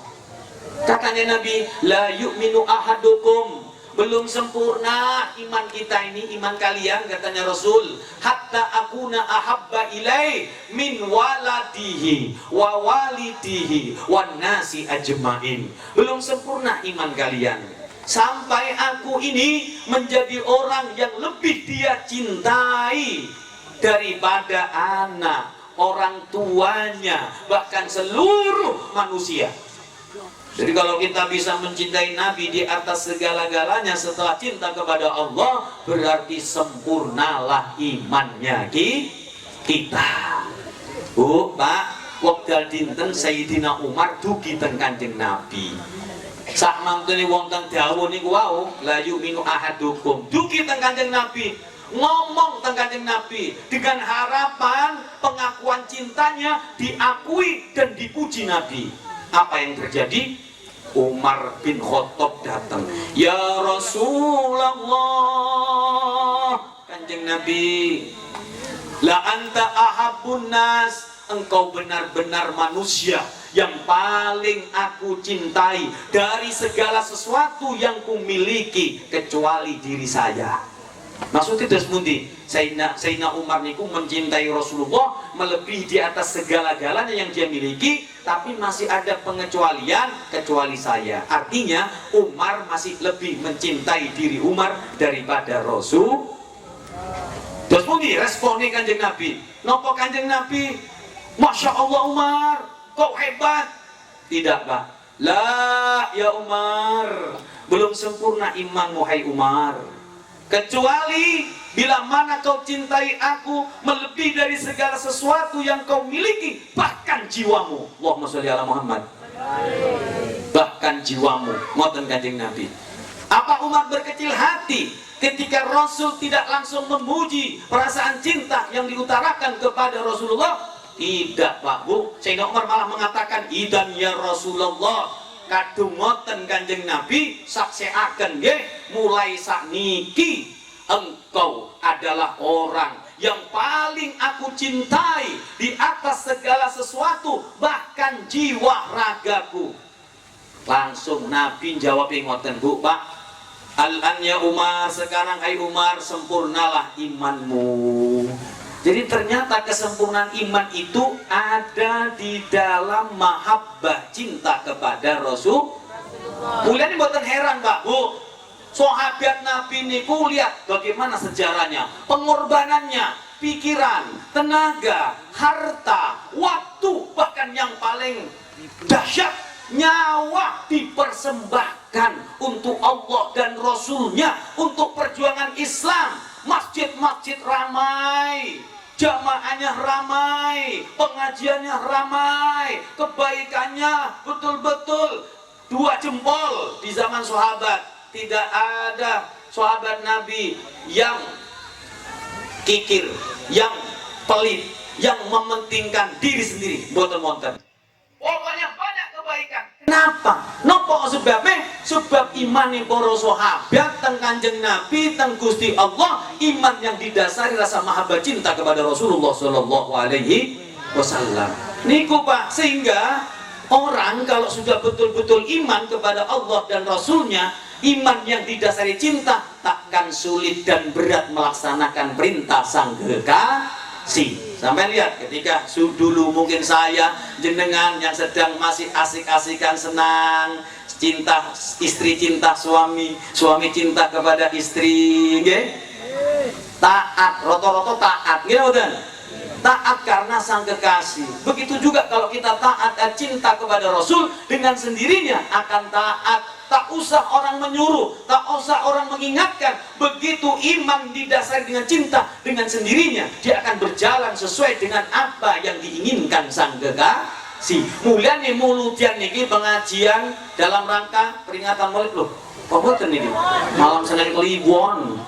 Katanya Nabi, la yu'minu ahadukum, belum sempurna iman kita ini, iman kalian, katanya Rasul, hatta akuna ahabba ilai min waladihi wa walidihi wan nasi ajmain. Belum sempurna iman kalian sampai aku ini menjadi orang yang lebih dia cintai daripada anak, orang tuanya, bahkan seluruh manusia. Jadi kalau kita bisa mencintai Nabi di atas segala-galanya setelah cinta kepada Allah, berarti sempurnalah imannya kita. Bu, Pak, wekdal dinten Sayyidina Umar dugi teng Kanjeng Nabi. Sak mangkene wong teng dawuh niku wau, la yu'minu ahadukum. Dugi teng Kanjeng Nabi, ngomong teng Kanjeng Nabi dengan harapan pengakuan cintanya diakui dan dipuji Nabi. Apa yang terjadi? Umar bin Khattab datang. Ya Rasulullah, Kanjeng Nabi, la anta ahabbun nas, engkau benar-benar manusia yang paling aku cintai dari segala sesuatu yang kumiliki kecuali diri saya. Maksudnya terus mundi, Sayyidina Umar niku mencintai Rasulullah melebihi di atas segala-galanya yang dia miliki, tapi masih ada pengecualian kecuali saya. Artinya Umar masih lebih mencintai diri Umar daripada Rasul. Terus mundi responnya Kanjeng Nabi. Nopo Kanjeng Nabi? Masya Allah Umar, kok hebat? Tidak, Pak. La ya Umar, belum sempurna imanmu hai Umar. Kecuali bila mana kau cintai aku melebihi dari segala sesuatu yang kau miliki, bahkan jiwamu. Allahumma sholli ala Muhammad. Bahkan jiwamu. Ngoten Kanjeng Nabi. Apa Umar berkecil hati ketika Rasul tidak langsung memuji perasaan cinta yang diutarakan kepada Rasulullah? Tidak, Pak Bu. Sayyidina Umar malah mengatakan, idan ya Rasulullah, kadung ngoten Kanjeng Nabi, saksèaken nggih, mulai sakniki engkau adalah orang yang paling aku cintai di atas segala sesuatu, bahkan jiwa ragaku. Langsung Nabi jawab ngoten, Bu, Pak. Al-an ya Umar, sekarang hai Umar, sempurnalah imanmu. Jadi ternyata kesempurnaan iman itu ada di dalam mahabbah, cinta kepada Rasul. Mulai ini buatan heran, Pak Bu. Sahabat Nabi niku lihat bagaimana sejarahnya, pengorbanannya, pikiran, tenaga, harta, waktu, bahkan yang paling dahsyat, nyawa dipersembahkan infakkan untuk Allah dan Rasulnya, untuk perjuangan Islam. Masjid-masjid ramai, jamaahnya ramai, pengajiannya ramai, kebaikannya betul-betul 2 jempol. Di zaman sahabat tidak ada sahabat Nabi yang kikir, yang pelit, yang mementingkan diri sendiri. Boten-boten. Pokoknya banyak kebaikan. Kenapa? Nopo sebabnya? Sebab iman yang para sahabat teng Kanjeng Nabi, teng Gusti Allah, iman yang didasari rasa mahabbah cinta kepada Rasulullah Shallallahu Alaihi Wasallam. Niku Pak, sehingga orang kalau sudah betul-betul iman kepada Allah dan Rasulnya, iman yang didasari cinta, takkan sulit dan berat melaksanakan perintah sang kekasih. Sampai lihat ketika dulu mungkin saya jenengan yang sedang masih asik-asikan senang, cinta istri cinta suami, suami cinta kepada istri, nggih. Taat, roto-roto taat, nggih mboten? Taat karena sang kekasih. Begitu juga kalau kita taat dan cinta kepada Rasul, dengan sendirinya akan taat. Tak usah orang menyuruh, tak usah orang mengingatkan. Begitu iman didasari dengan cinta, dengan sendirinya dia akan berjalan sesuai dengan apa yang diinginkan sang kekasih. Mulyane muludian niki pengajian dalam rangka peringatan Maulid loh. Kok boten niki? Malam Senin Kliwon.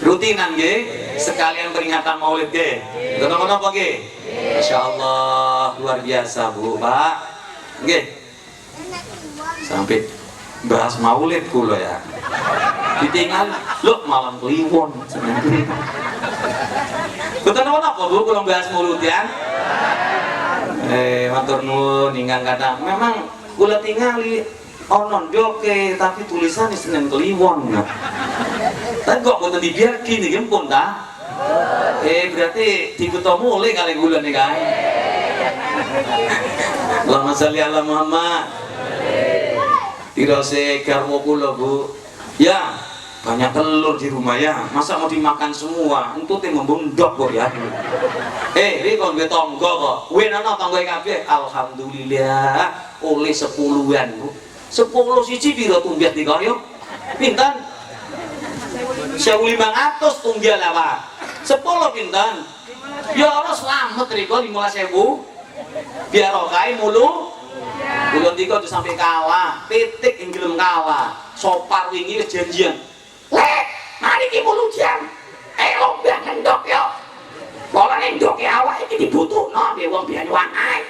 Rutinan nggih, sekalian peringatan Maulid nggih. Kenapa nggih? Masyaallah, luar biasa Bu, Pak. Nggih. Sampai bahas Maulid kula ya. Ditinggal lho malam Kliwon. Betul apa Bu kula bahas Maulidan? Matur nuwun ingkang kathah. Memang kula tingali ono ndoke tapi tulisannya Senin Kliwon. Tapi kok boten dibiarki niki pun ta? Berarti dikuto mulai kali kula nih kan. Allahumma sholli ala Muhammad. Tirose garwo kula Bu. Ya, banyak telur di rumah ya. Masa mau dimakan semua? Entu teh membundok kok ya. Iki kon duwe tangga kok. Kuwi ana tanggae kabeh. Alhamdulillah oleh 10-an Bu. 10 siji piro tumbiat nika yo? Pinten? 1.500 tunggal apa? 10 pinten? Ya Allah selamat riko 15.000. Biar rokai mulu bulan 3 itu sampai kalah titik yang gelem kalah sopar wingi janjian lek mari ki mulu jam lomba ngendok yo pola ngendok ya awak iki dibutuhno be wong Banyuwangi ae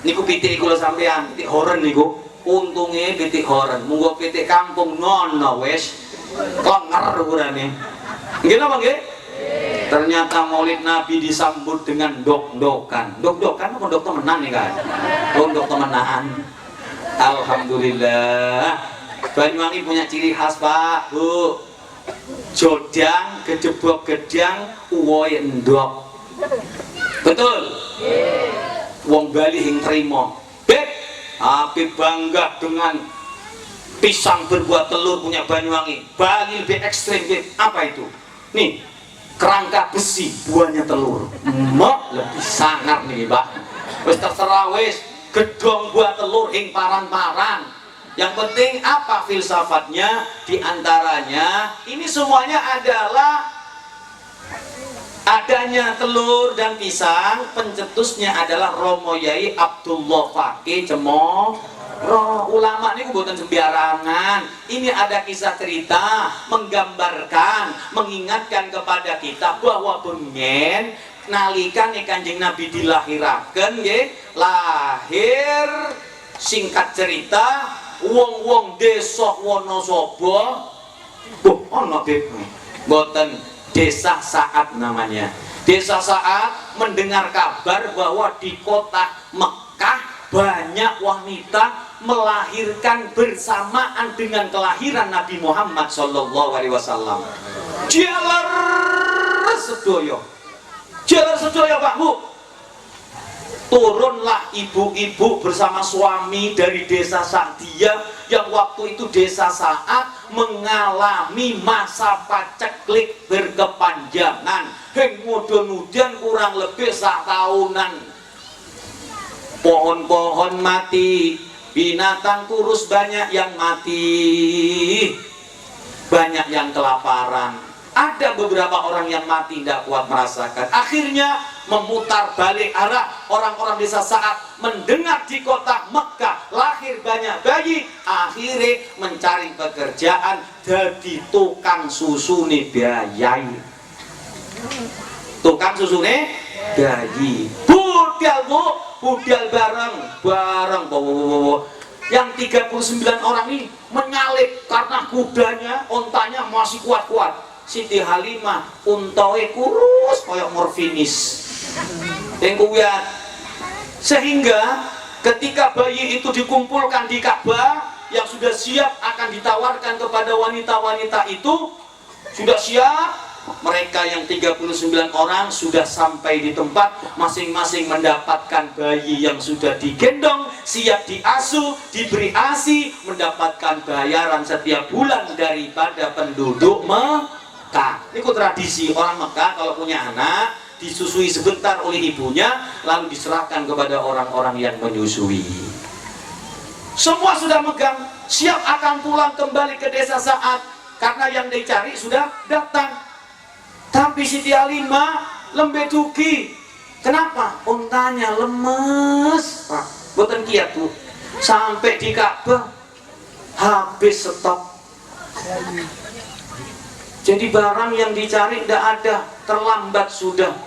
niku pitik kula sampean pitik horen niku untunge pitik horen munggo pitik kampung nono wis klenger ukurane nggih napa nggih. Ternyata Maulid Nabi disambut dengan dok-dokan. Dok-dokan apa dok temenan nih kan? Oh dok temenan. Alhamdulillah. Banyuwangi punya ciri khas Pak, Bu. Jodang, gedebok gedang, uwoy endok. Betul? Wong Bali hing trimo. Beb, api bangga dengan pisang berbuah telur punya Banyuwangi. Bali lebih ekstrim, Beb. Apa itu? Nih. Kerangka besi buahnya telur mok lebih sangar nih Pak wis terserah wis gedong buah telur hing paran-paran yang penting apa filsafatnya diantaranya ini semuanya adalah adanya telur dan pisang pencetusnya adalah Romo Yai Abdullah Fakih Cemoro. Ulama ini bukan sembarangan. Ini ada kisah cerita menggambarkan, mengingatkan kepada kita bahwa bengen nalikan Kanjeng Nabi dilahiraken nggih, lahir singkat cerita wong-wong desa Wonosobo. Ono boten desa Saat namanya. Desa Saat mendengar kabar bahwa di kota Mekah banyak wanita melahirkan bersamaan dengan kelahiran Nabi Muhammad Sallallahu Alaihi Wasallam. Jalar sedoyo Pak Bu. Turunlah ibu-ibu bersama suami dari desa Sa'diyah yang waktu itu desa Saat mengalami masa paceklik berkepanjangan. Heng mudun-mudun kurang lebih 1 tahunan. pohon-pohon mati, binatang kurus banyak yang mati, banyak yang kelaparan. Ada beberapa orang yang mati tidak kuat merasakan. Akhirnya memutar balik arah. Orang-orang desa saat mendengar di kota Mekah lahir banyak bayi, akhirnya mencari pekerjaan jadi tukang susune bayi. Tukang susune bayi. Budal bareng bawa. Yang 39 orang ini menyalip karena kudanya, ontanya masih kuat-kuat. Siti Halimah untawe kurus koyok morfinis. Sehingga ketika bayi itu dikumpulkan di Ka'bah yang sudah siap akan ditawarkan kepada wanita-wanita itu, sudah siap. Mereka yang 39 orang sudah sampai di tempat, masing-masing mendapatkan bayi yang sudah digendong, siap diasuh, diberi ASI, mendapatkan bayaran setiap bulan daripada penduduk Mekah. Ini tradisi orang Mekah kalau punya anak disusui sebentar oleh ibunya, lalu diserahkan kepada orang-orang yang menyusui. Semua sudah megang, siap akan pulang kembali ke desa Sa'ad karena yang dicari sudah datang. Tapi Siti Halimah lembe dugi. Kenapa? Untanya lemes, Pak. Boten kiat, Bu. Sampai di Ka'bah habis stok. Jadi barang yang dicari tidak ada, terlambat sudah.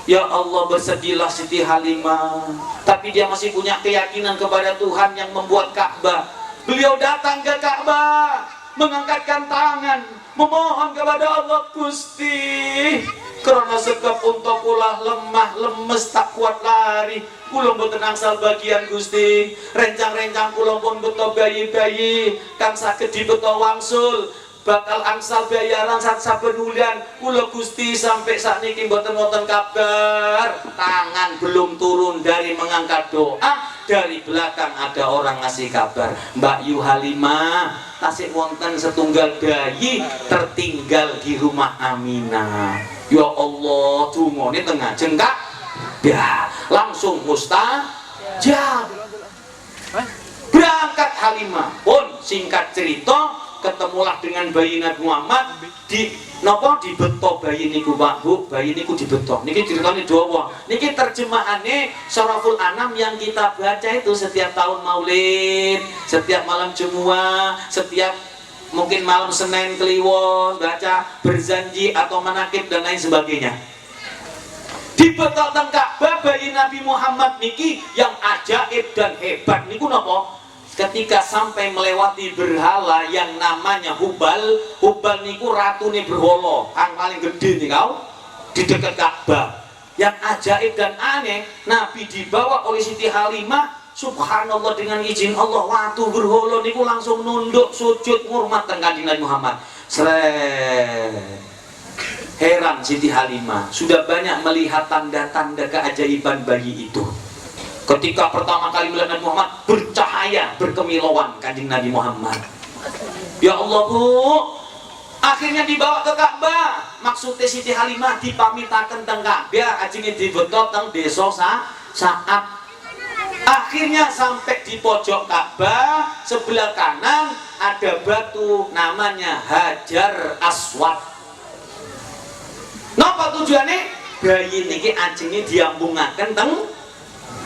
Ya Allah, bersedihlah Siti Halimah. Tapi dia masih punya keyakinan kepada Tuhan yang membuat Ka'bah. Beliau datang ke Ka'bah, mengangkatkan tangan, memohon kepada Allah, Gusti, karena sebab untuk kula lemah lemes tak kuat lari, kula mboten angsal bagian Gusti. Rencang-rencang kula pun beto bayi-bayi kang saged dibeto wangsul, bakal angsal bayaran saben bulan. Kula Gusti sampai sakniki mboten wonten kabar. Tangan belum turun dari mengangkat doa, dari belakang ada orang ngasih kabar, Mbak Yu Halimah tasik wonten setunggal bayi tertinggal di rumah Aminah. Ya Allah, dungane tengah jengkak ya langsung mustajab. Berangkat Halimah pun, singkat cerita, ketemulah dengan bayi Nabi Muhammad di dibeto bayi niku, Pak Bu, bayi niku dibeto. Niki ceritanya dawa. Niki terjemahane Syaraful Anam yang kita baca itu setiap tahun Maulid, setiap malam Jumat, setiap mungkin malam Senin Kliwon baca Berzanji atau Manakib dan lain sebagainya. Dibeto teng Ka'bah bayi Nabi Muhammad niki yang ajaib dan hebat niku napa? Ketika sampai melewati berhala yang namanya Hubal. Hubal niku ratune berhala kang paling gede nih kau di dekat Ka'bah. Yang ajaib dan aneh, Nabi dibawa oleh Siti Halimah, subhanallah, dengan izin Allah watu berhala niku langsung nunduk sujud ngurmat teng Kanjeng Nabi Muhammad. Heran Siti Halimah, sudah banyak melihat tanda-tanda keajaiban bayi itu. Ketika pertama kali melihat Nabi Muhammad, bercahaya, berkemilauan Kanjeng Nabi Muhammad. Ya Allah, Bu, akhirnya dibawa ke Ka'bah. Maksudnya Siti Halimah dipamitaken teng Ka'bah, ajenge dibeto teng desa Sa'ad. Akhirnya sampai di pojok Ka'bah, sebelah kanan ada batu namanya Hajar Aswad. Napa tujuannya? Bayi niki ajenge diambungaken teng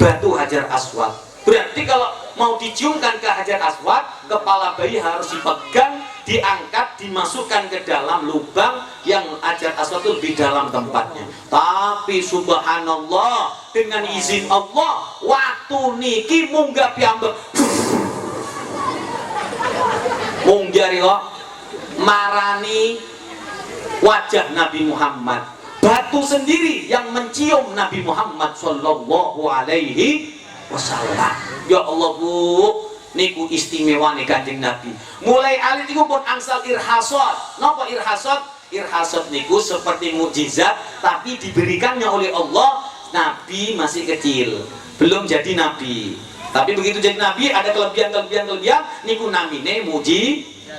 batu Hajar Aswad. Berarti kalau mau diciumkan ke Hajar Aswad, kepala bayi harus dipegang, diangkat, dimasukkan ke dalam lubang yang Hajar Aswad itu lebih dalam tempatnya. Tapi subhanallah, dengan izin Allah, waktu niki munggah piyambak. Munggah kok marani wajah Nabi Muhammad. Batu sendiri yang mencium Nabi Muhammad sallallahu alaihi wasallam. Ya Allah, Bu, niku istimewa nih Kanjeng Nabi. Mulai alit niku pun angsal irhasot. Napa irhasot? Irhasot niku seperti mukjizat, tapi diberikannya oleh Allah. Nabi masih kecil, belum jadi Nabi. Tapi begitu jadi Nabi ada kelebihan niku namine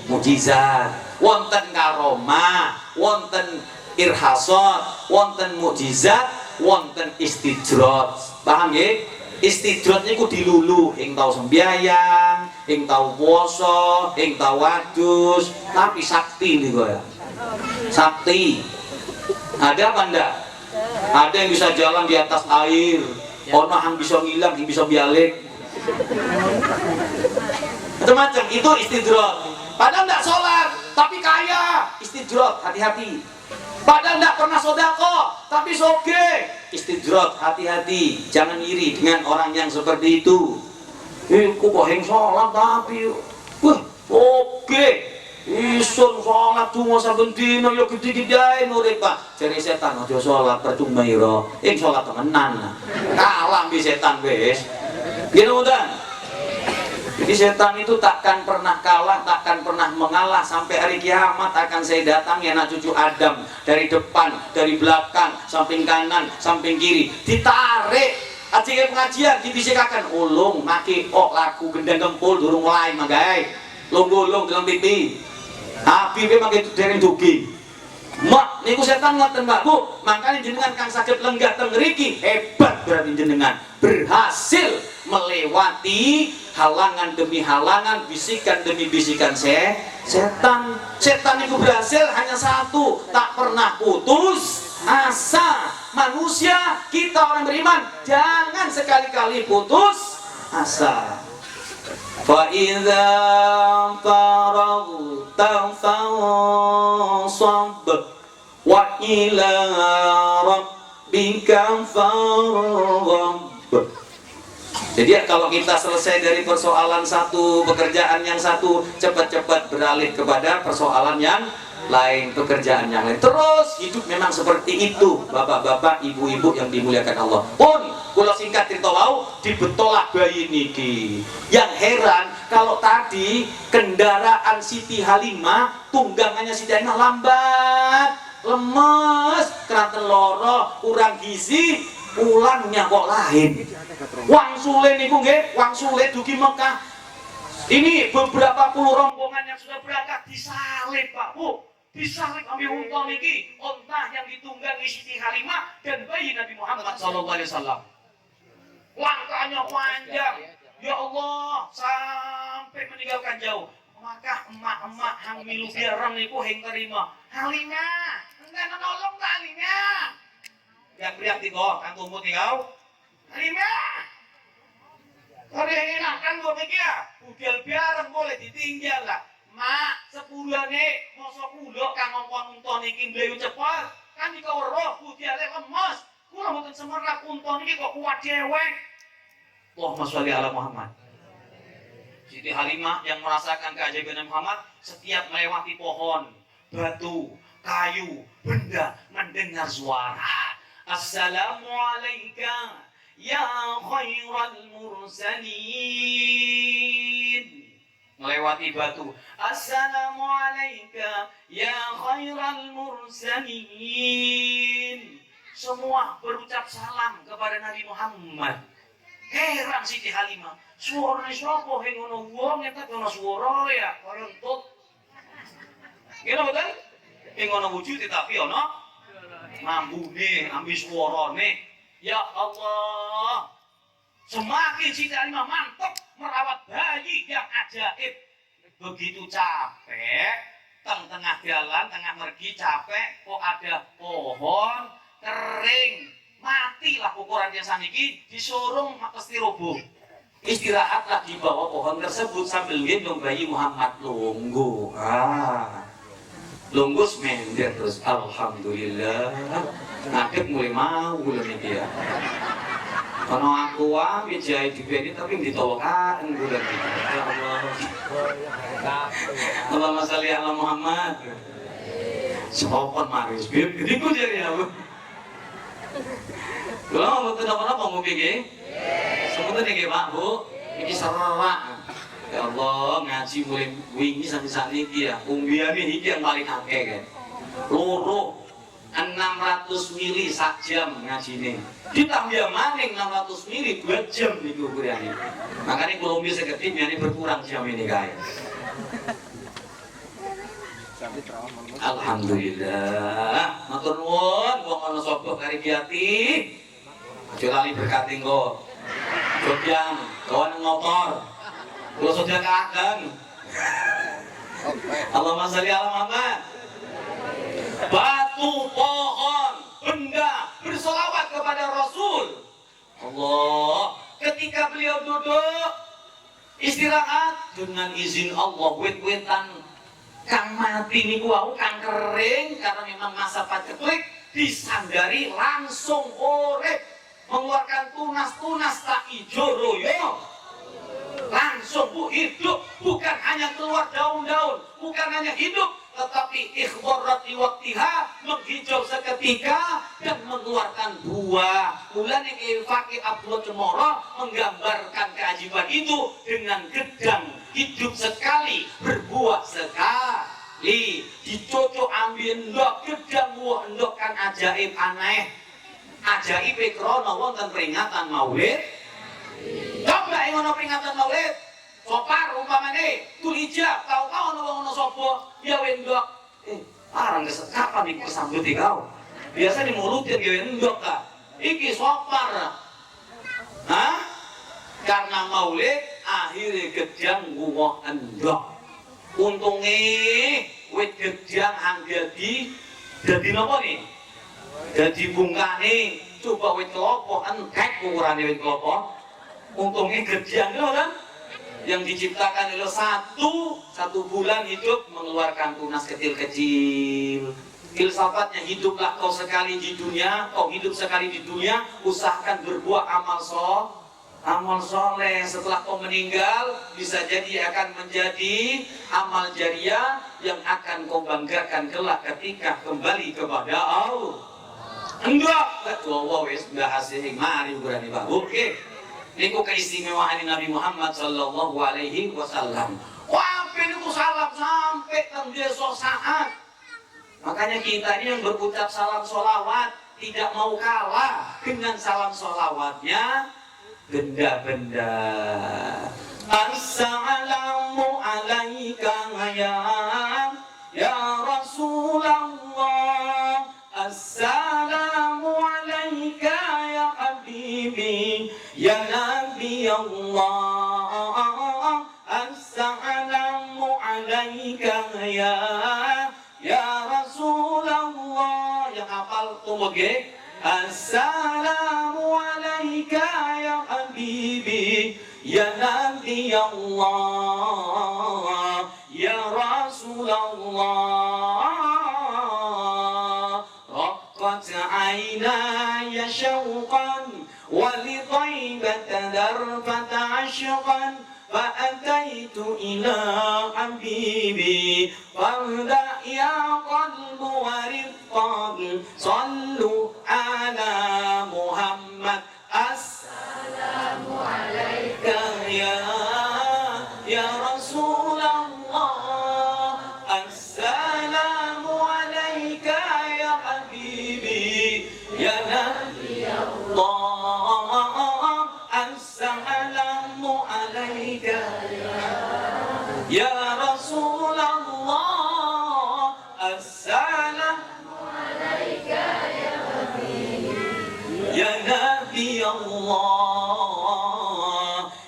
mukjizat. Wonten karomah, wonten irhasot, wonten mukjizat, wonten istidrot. Paham ya? Istidrat niku dilulu, ing tau sembyayang, ing tau puasa, ing tau wadus, tapi sakti niku ya. Sakti. Ada apa ndak? Ada yang bisa jalan di atas air, ono yang bisa ngilang, yang bisa bialik. Macam-macam itu istidrat. Padahal ndak sholat, tapi kaya, istidrat, hati-hati. Padahal tidak pernah sodako, tapi soge. Istidrat, hati-hati. Jangan iri dengan orang yang seperti itu. Kok bohong sholat tapi, oke. Isun sholat cuma saben dina ya gede-gedein urip Pak. Jare setan aja sholat percuma ira. Sholat temenan. Kalah bi setan wis. Gitu mudah. Jadi setan itu takkan pernah kalah, takkan pernah mengalah. Sampai hari kiamat akan saya datangi anak cucu Adam. Dari depan, dari belakang, samping kanan, samping kiri. Ditarik, aja pengajian, dibisikakan. Ulung, maki, laku, gendang gempul, durung mulai, magai. Lung-lung dalam pipi. Habibnya maki dereng dugi. Mak, niku setan ngoten Mbak Bu. Makanya jenengan kang saged lenggah teng mriki, hebat berarti jenengan. Berhasil melewati halangan demi halangan, bisikan demi bisikan setan. Setan itu berhasil hanya satu, tak pernah putus asa. Manusia, kita orang beriman, jangan sekali-kali putus asa. Fa idza faraghta fansab wa ila rabbika farghab. Jadi kalau kita selesai dari persoalan satu, pekerjaan yang satu, cepat-cepat beralih kepada persoalan yang lain, pekerjaan yang lain. Terus hidup memang seperti itu, bapak-bapak, ibu-ibu yang dimuliakan Allah. Pun, kalau singkat cerita wau, dibetolak bayi niki. Yang heran, kalau tadi kendaraan Siti Halimah, tunggangannya Siti Halimah lambat, lemes, keraten loro, kurang gizi, pulangnya kok lain. Wang Sule niku nggih, Wang Sule dugi Mekah. Ini beberapa puluh rombongan yang sudah berangkat disalib, Pak Bu. Disalib ambil unta niki, unta yang ditunggangi Siti Halimah dan bayi Nabi Muhammad SAW. Langkahnya panjang. Ya Allah, sampai meninggalkan jauh. Maka emak-emak yang milu biaran niku yang terima. Halimah, enggak nolong tak Halimah. Yang prihatin kok, kan tumbuh tinggal. Halimah, kalau enakan gue mikir ya, budal biarang boleh ditinggal lah. Mak, sepulane, mosok kulo kang ngomong unton iki mblayu cepet. Kan iki weruh budale lemes. Kula mboten semerap unton iki kok kuat dewek. Allahumma sholli ala Muhammad. Siti Halimah yang merasakan keajaiban Nabi Muhammad setiap melewati pohon, batu, kayu, benda mendengar suara. Assalamualaikum ya khairal mursalin. Melewati batu. Assalamualaikum ya khairal mursalin. Semua berucap salam kepada Nabi Muhammad. Heran Siti Halimah. Suaranya siapa yang ngono wong eta kono suara ya korentut. Gila betul? Yang ngono wujud tapi ono mambune, ambil suarane. Ya Allah, semakin Siti Halimah mantap merawat bayi yang ajaib. Begitu capek, tengah jalan, tengah mergi capek, kok ada pohon kering, matilah ukuran yang saniki, disurung mesti roboh. Istirahatlah di bawah pohon tersebut sambil gendong bayi Muhammad lungguh. Lungguh semender terus, alhamdulillah. Nakit mulai mau belum ini ya. Kalau aku ambil jahit di bedi tapi ditawakan bulan ini. Ya Allah. Allahumma sholli ala Muhammad. Sopan maris, jadi ku jadi apa? Kalau mau kenapa mau bikin? Sebenarnya nih Pak Bu, ini serak. Ya Allah ngaji mulai wingi sampai saat ini ya. Umbian ini yang paling akeh kan. Loro 600 mili sak jam ngajine. Ditambah maning 600 mili 2 jam niku kurang. Makanya kalau umbi seketik ini berkurang jam ini guys. Alhamdulillah. Matur nuwun wong ana sapa kari kiati. Aja lali berkati engko. Jogja, kawan motor. Kalau sudah keadaan. Allahumma sholli ala Muhammad. Batu, pohon, benda bersolawat kepada Rasul. Allah, ketika beliau duduk istirahat dengan izin Allah, wet-wetan kang mati niku wau kang kering karena memang masa paceklik disandari langsung urip mengeluarkan tunas-tunas tak ijo royo. Langsung hidup, bukan hanya keluar daun-daun, bukan hanya hidup, tetapi ikhbarat di waktiha, menghijau seketika dan mengeluarkan buah. Mulanya Fakih Abdullah Cemoro menggambarkan keajaiban itu dengan gedang hidup sekali, berbuah sekali. Dicocok ambil endok, gedang buah endok kan ajaib aneh. Ajaib krono wonten peringatan Maulid. Coba yang ono peringatan Maulid, sopar umpamane tulija, tahu-tahu ono sopo, ya wendok. Parang kapan iku kesambut kau? Biasa dimulutin ya wendok ta. Iki sopar. Hah? Karena Maulid akhirnya gedang buah endok. Untungnya wit gedang hang jadi nopo nih? Jadi bungkane coba wit kelopo entek ukurane wit kelopo. Untungnya gedang kan yang diciptakan oleh satu bulan hidup mengeluarkan tunas kecil-kecil. Filsafatnya hiduplah kau sekali di dunia, kau hidup sekali di dunia, usahakan berbuat amal soleh. Setelah kau meninggal bisa jadi akan menjadi amal jariah yang akan kau banggakan kelak ketika kembali kepada Allah. Enggak, Allah wis bahas sing mari berani Pak. Oke. Niku keistimewaan Nabi Muhammad sallallahu alaihi wasallam. Wah, niku salam sampai teng desa saat. Makanya kita ini yang berucap salam sholawat tidak mau kalah dengan salam sholawatnya benda-benda. Assalamu alaika ya Rasulullah. Assalamu alaika ya habibi ya Nabi Allah. Assalamu alaika ya Rasulullah. Yang hafal tunggu ge. Assalamu alaika ya habibi ya Nabi Allah ya Rasulullah. رقت عيناي شوقا ولطيبة ذرفة عشقا فأتيت إلى حبيبي فاهدأ يا قلب ورفقا صلوا على محمد السلام عليك يا رسول الله السلام عليك يا حبيبي يا نبي الله السلام عليك يا رسول الله السلام عليك يا حبيبي يا نبي الله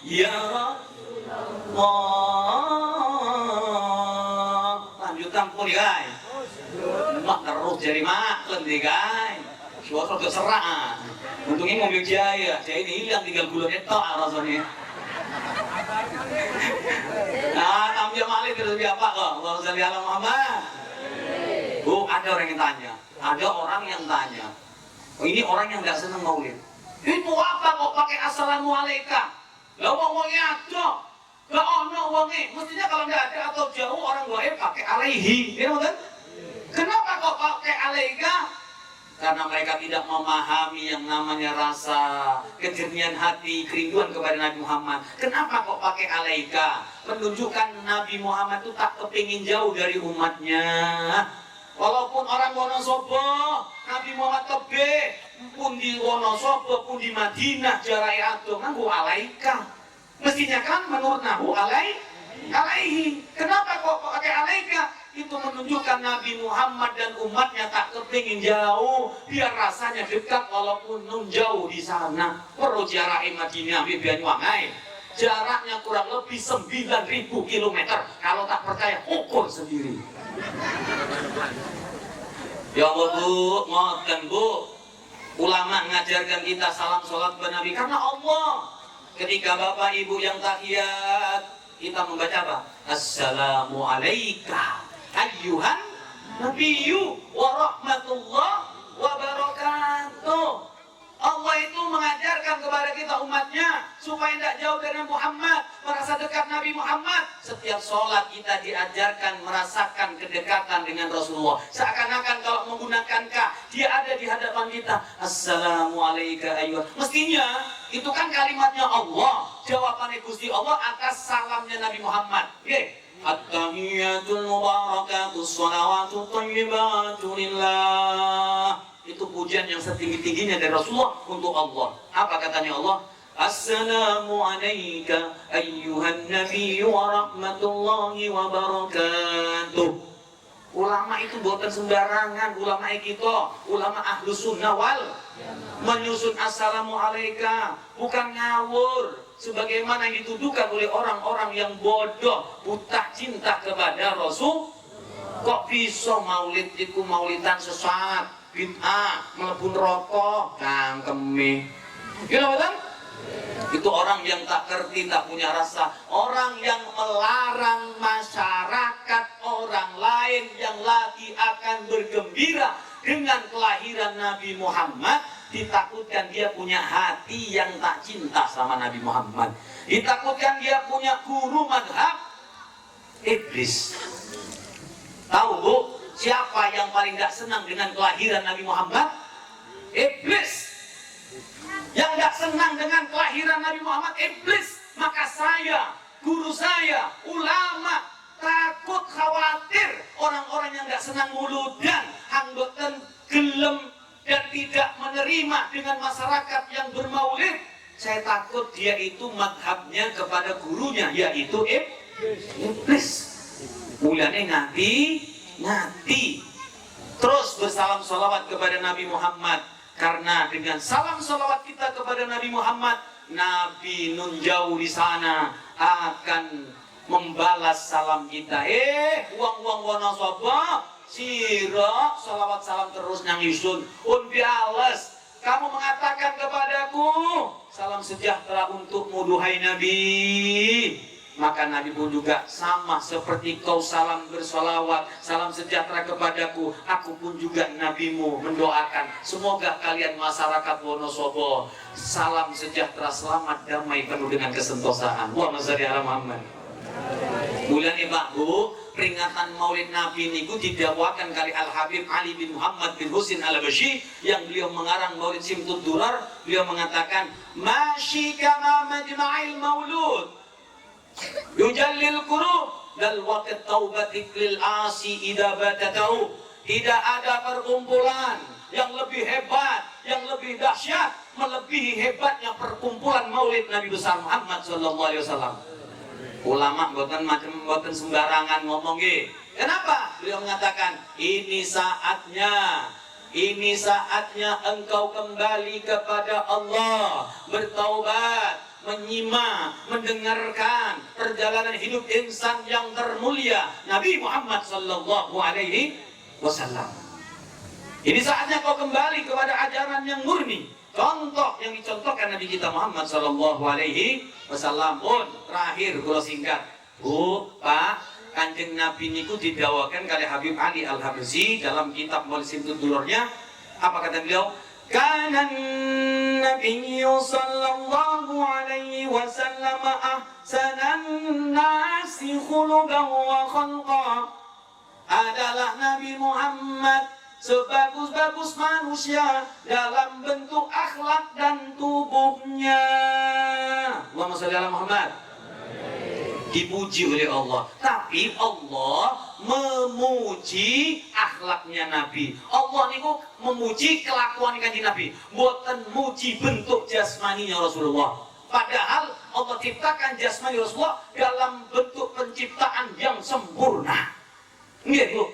يا رسول الله. Lanjutan pun guys. Mak terus jadi mak lendi guys. Suara ke serang. Untungnya mobil jaya ini hilang tinggal gulanya tok rasanya. Nah, ambil malik terus apa kok? Allahumma sholli ala Muhammad. Bu, ada orang yang tanya. Ada orang yang tanya. Oh, ini orang yang nggak senang maulid. Itu apa kok pakai assalamualaikum? Lah wong-wongnya ada. Gak ono wonge. Mestinya kalau nggak ada atau jauh orang gaib pakai alaihi. Ya kan? Kenapa kok pakai alaika? Karena mereka tidak memahami yang namanya rasa kejernihan hati, kerinduan kepada Nabi Muhammad. Kenapa kok pakai alaika? Menunjukkan Nabi Muhammad itu tak kepingin jauh dari umatnya. Walaupun orang Wonosobo, Nabi Muhammad tebe, pun di Wonosobo, pun di Madinah, jarai adoh, nganggo alaika. Mestinya kan menurut Nahu alaihi. Kenapa kok pakai alaika? Itu menunjukkan Ketika Nabi Muhammad dan umatnya tak kepingin jauh, biar rasanya dekat walaupun nun jauh di sana. Perlu jarak Madinah biar wangai. Jaraknya kurang lebih 9.000 km. Kalau tak percaya, ukur sendiri. Ya Allah Bu, ngoten Bu. Ulama mengajarkan kita salam sholat kepada Nabi karena Allah. Ketika Bapak Ibu yang tahiyat, kita membaca apa? Assalamu alayka ayyuhan nabiyyu wa rahmatullah wa barakatuh. Allah itu mengajarkan kepada kita umatnya supaya tidak jauh dari Muhammad, merasa dekat Nabi Muhammad. Setiap sholat kita diajarkan merasakan kedekatan dengan Rasulullah. Seakan-akan kalau menggunakan ka, dia ada di hadapan kita. Assalamu alayka ayyuhan. Mestinya itu kan kalimatnya Allah, jawabannya Gusti Allah atas salamnya Nabi Muhammad. At-tahiyyatul mubarakatus shalawatut thayyibatu lillah. Itu pujian yang setinggi-tingginya dari Rasulullah untuk Allah. Apa katanya Allah? Assalamu alayka ayyuhan nabiyyu wa rahmatullahi wa barakatuh. Ulama itu bukan sembarangan, ulama kita, ulama ahlu sunnah wal menyusun assalamu alayka, bukan ngawur sebagaimana yang dituduhkan oleh orang-orang yang bodoh, buta cinta kepada Rasul. Kok bisa maulid itu maulidan sesat, bid'ah, mlebu neraka, cangkeme. Gila betul? Itu orang yang tak ngerti, tak punya rasa. Orang yang melarang masyarakat orang lain yang lagi akan bergembira dengan kelahiran Nabi Muhammad, ditakutkan dia punya hati yang tak cinta sama Nabi Muhammad. Ditakutkan dia punya guru madhab iblis. Tahu Bu, siapa yang paling gak senang dengan kelahiran Nabi Muhammad? Iblis. Yang gak senang dengan kelahiran Nabi Muhammad, iblis. Maka saya, guru saya, ulama, takut, khawatir orang-orang yang gak senang muludan, anggotan gelem dan tidak menerima dengan masyarakat yang bermaulid. Saya takut dia itu madhabnya kepada gurunya, yaitu iblis. Mulanya ngati terus bersalam salawat kepada Nabi Muhammad, karena dengan salam salawat kita kepada Nabi Muhammad, Nabi nun jauh di sana akan membalas salam kita. Uang wonosobo sira salawat salam terus nang isun biales. Kamu mengatakan kepadaku salam sejahtera untukmu duhai Nabi, maka Nabi pun juga sama seperti kau salam bersolawat, salam sejahtera kepadaku, aku pun juga nabimu mendoakan semoga kalian masyarakat Wonosobo salam sejahtera, selamat, damai, penuh dengan kesentosaan. Allahumma shalli ala Muhammad. Bulan Pak Bu, peringatan Maulid Nabi niku didakwakan kali Al Habib Ali bin Muhammad bin Husin Al Bashi yang beliau mengarang Maulid Simtud Durar. Beliau mengatakan, "Masyi kama majma'il maulud yujallil qurub dal waqt taubatik lil asi idza batatau." Tidak ada perkumpulan yang lebih hebat, yang lebih dahsyat melebihi hebatnya perkumpulan Maulid Nabi besar Muhammad sallallahu alaihi wasallam. Ulama boten sembarangan ngomong nggih. Kenapa? Beliau mengatakan, ini saatnya engkau kembali kepada Allah, bertaubat, menyimak, mendengarkan perjalanan hidup insan yang termulia Nabi Muhammad sallallahu alaihi wasallam. Ini saatnya kau kembali kepada ajaran yang murni, contoh yang dicontohkan Nabi kita Muhammad sallallahu alaihi wasallam. Pun terakhir kula singkat, Bu, Pak, Kanjeng Nabi niku didawakan kali Habib Ali Al-Habsyi dalam kitab Maulid Simtud Durarnya. Apa kata beliau? Kanan Nabi sallallahu alaihi wasallam ahsanan nasi khuluqan wa khalqa. Adalah Nabi Muhammad sebagus-bagus manusia dalam bentuk akhlak dan tubuhnya. Allahumma shalli ala Muhammad. Dipuji oleh Allah, tapi Allah memuji akhlaknya Nabi. Allah niku memuji kelakuan kanjeng Nabi, bukan muji bentuk jasmaninya Rasulullah. Padahal Allah ciptakan jasmani Rasulullah dalam bentuk penciptaan yang sempurna. Nggih Bu.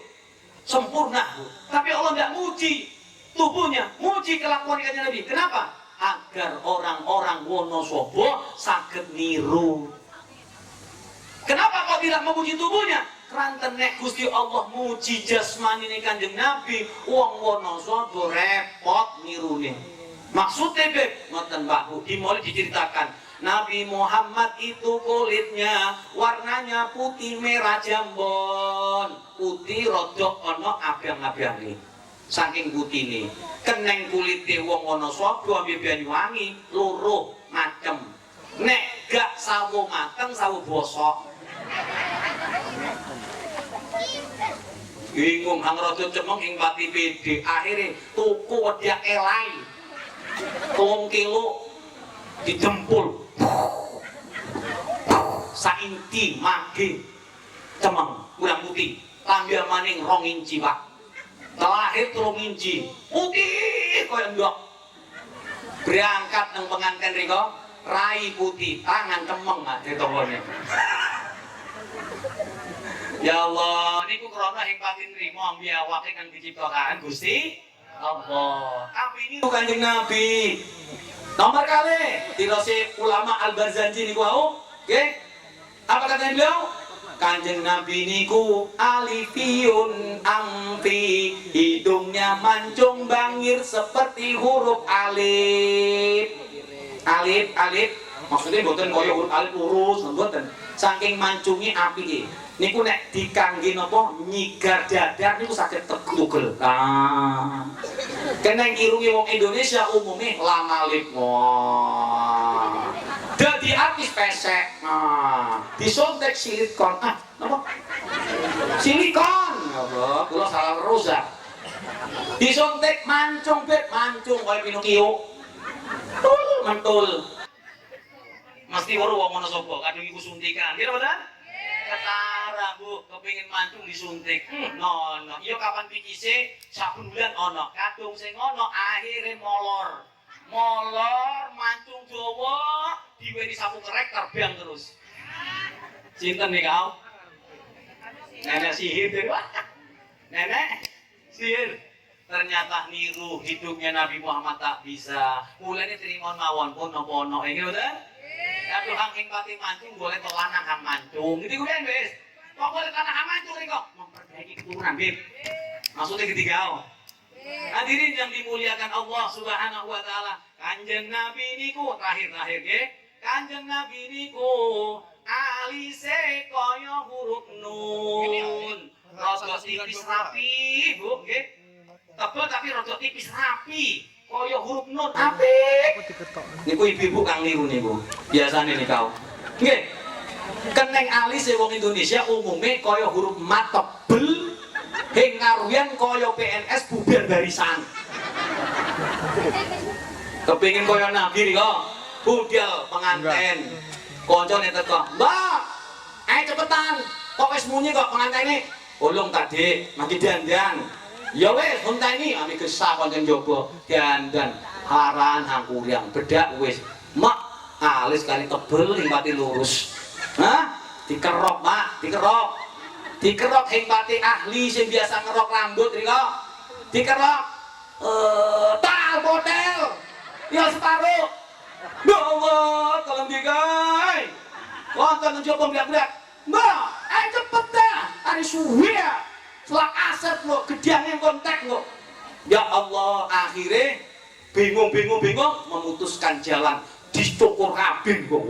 kanjeng Nabi. Kenapa? Agar orang-orang Wonosobo saged niru. Kenapa kau tidak memuji tubuhnya? Keranten nek Gusti Allah muji jasmanine kanjeng Nabi, wong Wonosobo repot nirune. Maksudnya beb, ngoten Pak Bu, dimulai diceritakan. Nabi Muhammad itu kulitnya warnanya putih merah jambon, putih rodok ono abang-abangi. Saking putih nih, keneng kulitnya wong Wonosobo ambil Banyuwangi loro macem. Nek gak sawo mateng sawo bosok. Bingung hang rada cemeng ing pati pede, akhirnya tuku wedyak elai 3 kilo didempul sainti mage cemeng kurang putih tambah maning 2 inci Pak, terakhir 3 inci putih kaya ndok. Berangkat nang pengantin riko rai putih tangan cemeng ade tongone. Ya Allah, niku krana ing patin nrimo mbiyawake kang diciptakan Gusti Allah. Tapi ini Kanjeng Nabi. Nomor kali dirose ulama Al-Barzanji niku wau, nggih. Apa kata beliau? Kanjeng Nabi niku alifiyun amfi, hidungnya mancung bangir seperti huruf alif. Alif, maksudnya mboten kaya huruf alif lurus, mboten. Saking mancungi api niku nek dikangge napa nyigar dadar niku saged tegugel. Kena irungi wong Indonesia umumnya langalip. Dadi artis pesek. Disontek silikon. Napa? Silikon. Ya Allah, kula salah terus ya. Disontek mancung bet mancung kaya Pinocchio. Mantul. Mesti baru wong Wonosobo kadung iku suntikan. Kira bener? Ketara Bu, kepengin mancung disuntik. Nono. Iya kapan pikise saben bulan ono. Kadung sing ono akhire molor. Molor mancung Jawa diweni sapu kerek terbang terus. Cinten nih kau? Nenek sihir deh. Nenek sihir. Ternyata niru hidupnya Nabi Muhammad tak bisa. Mulanya terima mawon pun nopo-nopo. Ini betul? Aduh hang pati mancung boleh telanang hang mancung. Gitu kemudian bes. Kok boleh telanang hang mancung nih kok? Memperbaiki keturunan beb. Maksudnya ketiga. Hadirin yang dimuliakan Allah Subhanahu Wa Taala. Kanjeng Nabi niku terakhir ya. Kanjeng Nabi niku alise kaya huruf nun. Rada tipis rapi, Bu, nggih. Tebel tapi rada tipis rapi. Kaya huruf nun apik. Niku ibu-ibu kang niru niku. Biasane nih kau. Nggih. Keneng alis wong Indonesia umume kaya huruf mat tebel. Hing ngaruyan kaya PNS bubar barisan. Kepengin kaya Nabi kok. Budal penganten. Koncone teko. Mbak, ayo cepetan. Kok wis munyi kok pengantene? Ulung tadi, mangki dandan. Ya wes, honteni ami gesah konten jowo dandan haran hangkuryang bedak wis. Mak alis kali tebel ing pati lurus. Hah? Dikerok, Mak, dikerok. Dikerok ing pati ahli sing biasa ngerok rambut riko. Dikerok. Tal model. Ya separuh. Ya Allah, tolong digai. Wonten jowo biak-biak. Mbak, ayo cepet dah. Ari suwi ya. Setelah asep lo, gedeannya kontak lo. Ya Allah, akhirnya bingung memutuskan jalan dicukur kabin kok.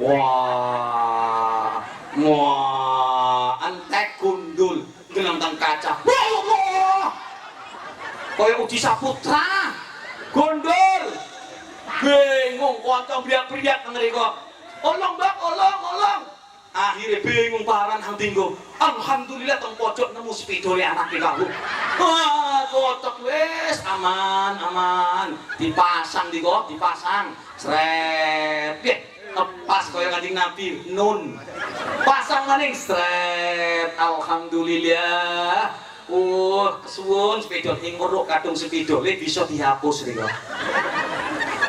Wah, entek gundul gelantang kaca. Wah Allah, kaya Uji Saputra, gundul, bingung, kontong biak-biak ngeriko. Olong Mbak, olong. Akhirnya bingung paran hang tinggo. Alhamdulillah teng pojok nemu sepedole anak kamu. Wah, cocok wes, aman. Dipasang dipasang. Sret. Pas kaya Kanjeng Nabi nun. Pasang maning sret. Alhamdulillah. Kesuwun sepedol ing ngeruk kadung sepedole bisa dihapus riko.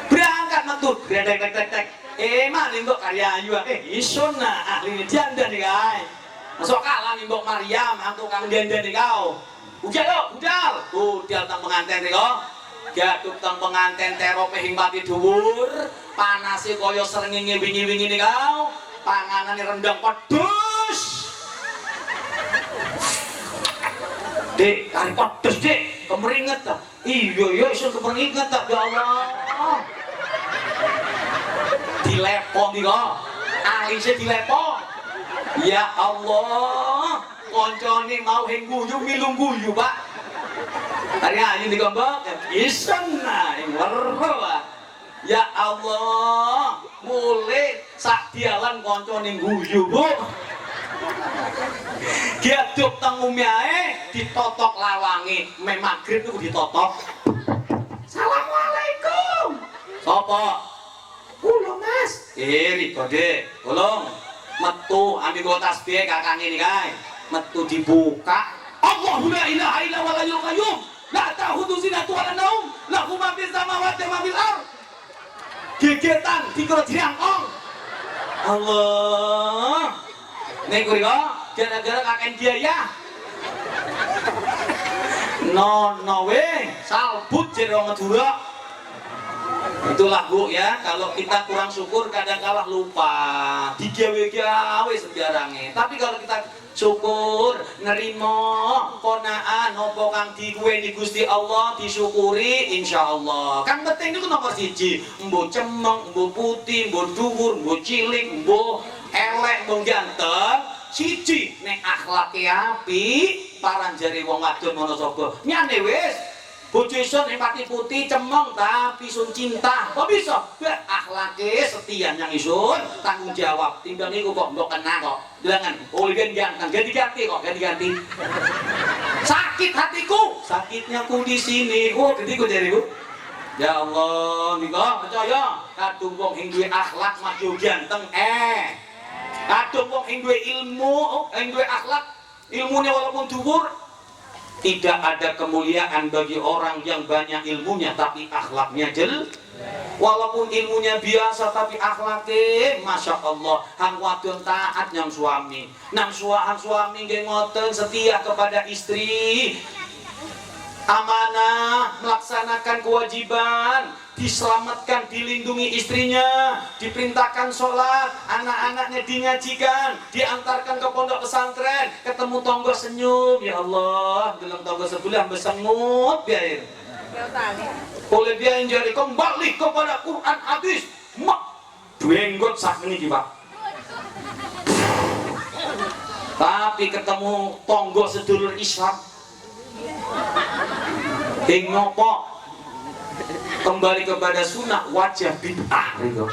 Berangkat metu, grendek-tek. Mak nimbok karya ayu isun nah ahli janda nih guys. Masuk kalah nimbok Maryam hantu kang janda nih kau. Budal tang pengantin nih kau. gaduk teng penganten terope hing pati dhuwur, panase kaya srengenge wingi-wingi kau, panganane rendang pedes. Dek, kari pedes dek, kemeringet ta? Iya iso kemeringet ta, ya Allah. Dilepon iki kok, alise dilepon. Ya Allah, koncone mau hing guyu milung guyu, Pak. Hari ayu dikombok, isen nah, ing weruh, Pak. Ya Allah, mulai sak dialan koncone guyu, Bu. Gaduk teng umiae ditotok lawange, me magrib niku ditotok. Assalamualaikum. Sapa? Kula, Mas. Riko, Dek. Tolong metu ambil tasbih kakange iki kae. Metu dibuka. Allahu la ilaha illa huwal hayyul qayyum. La ta'khudhuhu sinatun wa la naum. Lahu ma fis samawati wa ma fil ardh. Gegetan dikira dirangkong. Allah. Nek kok gara-gara kakek biaya. No we, salbut jero Madura. Itulah Bu ya, kalau kita kurang syukur kadang kalah lupa digawe-gawe sejarahnya. Tapi kalau kita syukur, nerimo konaan apa kang dikuweni Gusti Allah disyukuri insyaallah. Kang penting itu nomor siji, mbo cemeng, mbo putih, mbo dhuwur, mbo cilik, mbo elek, mbo ganteng, siji nek akhlake apik, paranjare wong wadon ngono sapa. Nyane wis bojo iso nek pati putih cemeng tapi sun cinta. Kok bisa? Akhlake setia yang isun tanggung jawab. Timbang niku kok mbok kena kok. Bilangan, oh ben ganteng, ganti-ganti kok, ganti-ganti. Sakit hatiku, sakitnya ku di sini. Oh, getiku jariku. Ya Allah, nika percaya kadung wong sing duwe akhlak maju ganteng kadung wong sing duwe ilmu, sing duwe akhlak, ilmune walaupun dhuwur, tidak ada kemuliaan bagi orang yang banyak ilmunya tapi akhlaknya jelek. Walaupun ilmunya biasa tapi akhlaknya masya Allah. Hang wadon taat yang suami, nang suami nggih ngoten setia kepada istri, amanah, melaksanakan kewajiban, diselamatkan, dilindungi istrinya, diperintahkan sholat, anak-anaknya dinyajikan, diantarkan ke pondok pesantren, ketemu tonggo senyum, ya Allah, dalam tonggo sebelah besengut biar oleh dia yang jadi kembali kepada Quran hadis mak duenggot sak meniki Pak. Tapi ketemu tonggo sedulur Islam ing ngopo kembali kepada sunnah wajah bid'ah gitu.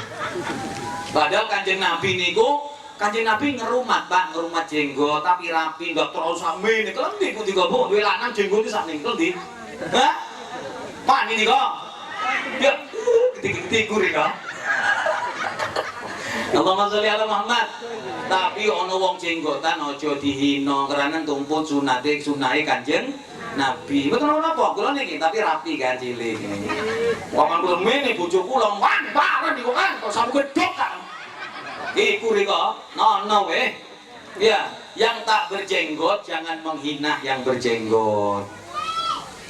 Padahal kanjeng Nabi niku, kanjeng Nabi ngerumat Pak, ngerumat jenggot tapi rapi, enggak terlalu sampe nek kelembi ku digo Bu, duwe lanang jenggote sak ning kelembi. Hah? Pak ini kok? Ya, gede-gede kuri kok. Allahumma sholli ala Muhammad. Tapi ana wong jenggotan aja dihina karena tumput sunahe kanjeng Nabi. Mboten napa kula niki tapi rapi kan cilik. Wong kula mene bojo kula bareng niku kan kok sampe gedhok kan. Iku rika nono weh. Ya, yang tak berjenggot jangan menghina yang berjenggot.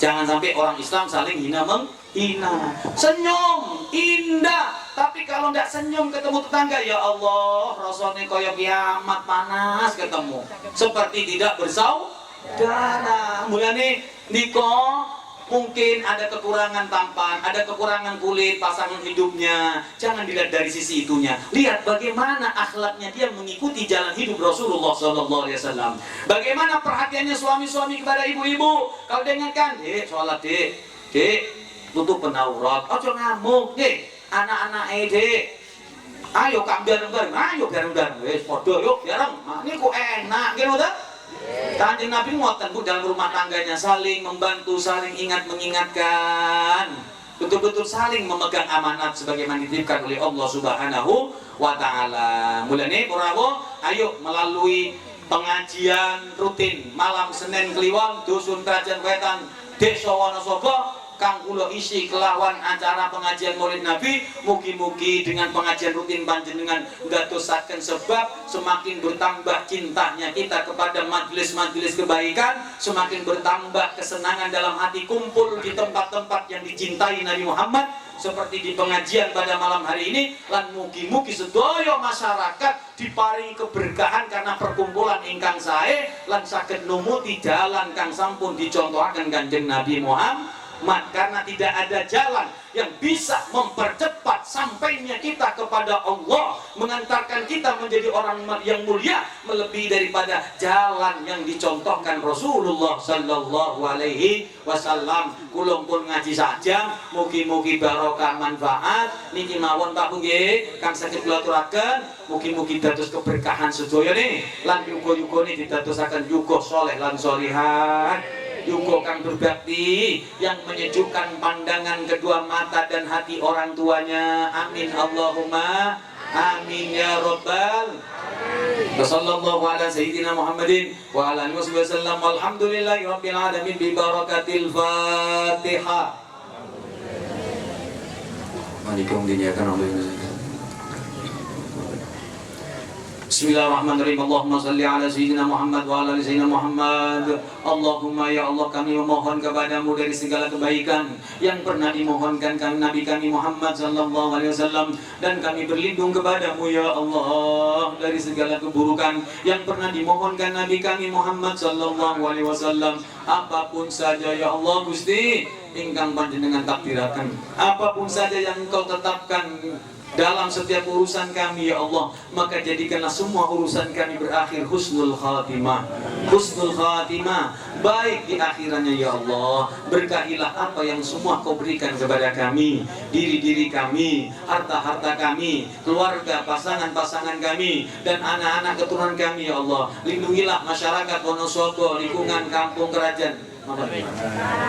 Jangan sampai orang Islam saling hina menghina. Senyum indah, tapi kalau tidak senyum ketemu tetangga, ya Allah, rasanya kaya kiamat panas ketemu. Seperti tidak bersaudara. Mulane niko mungkin ada kekurangan tampan, ada kekurangan kulit pasangan hidupnya. Jangan dilihat dari sisi itunya. Lihat bagaimana akhlaknya dia mengikuti jalan hidup Rasulullah SAW. Bagaimana perhatiannya suami-suami kepada ibu-ibu. Kalau dia ingatkan, dek, sholat dek, tutup penaurat, ojo ngamuk, dek, anak-anak dek. Ayo kak bareng-bareng, ayo bareng-bareng, wes podo yuk bareng. Nah, ini kok enak, gitu tak? Kanjeng Nabi ngoten Bu dalam rumah tangganya saling membantu, saling ingat mengingatkan, betul-betul saling memegang amanat sebagaimana dititipkan oleh Allah Subhanahu wa taala. Mulane purawo ayo melalui pengajian rutin malam Senin Kliwon dusun Krajan Wetan Desa Wonosobo kang kula isi kelawan acara pengajian Maulid Nabi, mugi-mugi dengan pengajian rutin panjenengan ndadosaken sebab semakin bertambah cintanya kita kepada majelis-majelis kebaikan, semakin bertambah kesenangan dalam hati kumpul di tempat-tempat yang dicintai Nabi Muhammad seperti di pengajian pada malam hari ini. Lan mugi-mugi sedaya masyarakat diparingi keberkahan karena perkumpulan ingkang sae lan saged numuti jalan kang sampun dicontohaken Kanjeng Nabi Muhammad, karena tidak ada jalan yang bisa mempercepat sampainya kita kepada Allah, mengantarkan kita menjadi orang yang mulia melebihi daripada jalan yang dicontohkan Rasulullah sallallahu alaihi wasallam. Kula pun ngaji saja, mugi-mugi barokah manfaat niki mawon Pak nggih kang saged kula aturaken, mugi-mugi dados keberkahan sedaya nih lan yuga-yugane didadosaken yuga saleh lan sholihat, yuga kang berbakti yang menyejukkan pandangan kedua mata dan hati orang tuanya. Amin Allahumma amin ya rabbal. Wassallallahu ala sayyidina Muhammadin wa ala alihi wasallam. Walhamdulillahi rabbil alamin bi barakatil Fatihah. Malikum dinyakan Allah. Bismillahirrahmanirrahim. Allahumma salli ala sayyidina Muhammad wa ala ali sayyidina Muhammad. Allahumma ya Allah, kami memohon kepadamu dari segala kebaikan yang pernah dimohonkan Nabi kami Muhammad sallallahu alaihi wasallam, dan kami berlindung kepadamu ya Allah dari segala keburukan yang pernah dimohonkan Nabi kami Muhammad sallallahu alaihi wasallam. Apapun saja ya Allah Gusti ingkang panjenengan takdiraken, apapun saja yang Engkau tetapkan dalam setiap urusan kami ya Allah, maka jadikanlah semua urusan kami berakhir husnul khatimah, husnul khatimah, baik di akhirannya ya Allah. Berkahilah apa yang semua Kau berikan kepada kami, diri-diri kami, harta-harta kami, keluarga, pasangan-pasangan kami, dan anak-anak keturunan kami ya Allah. Lindungilah masyarakat Wonosobo, lingkungan kampung kerajaan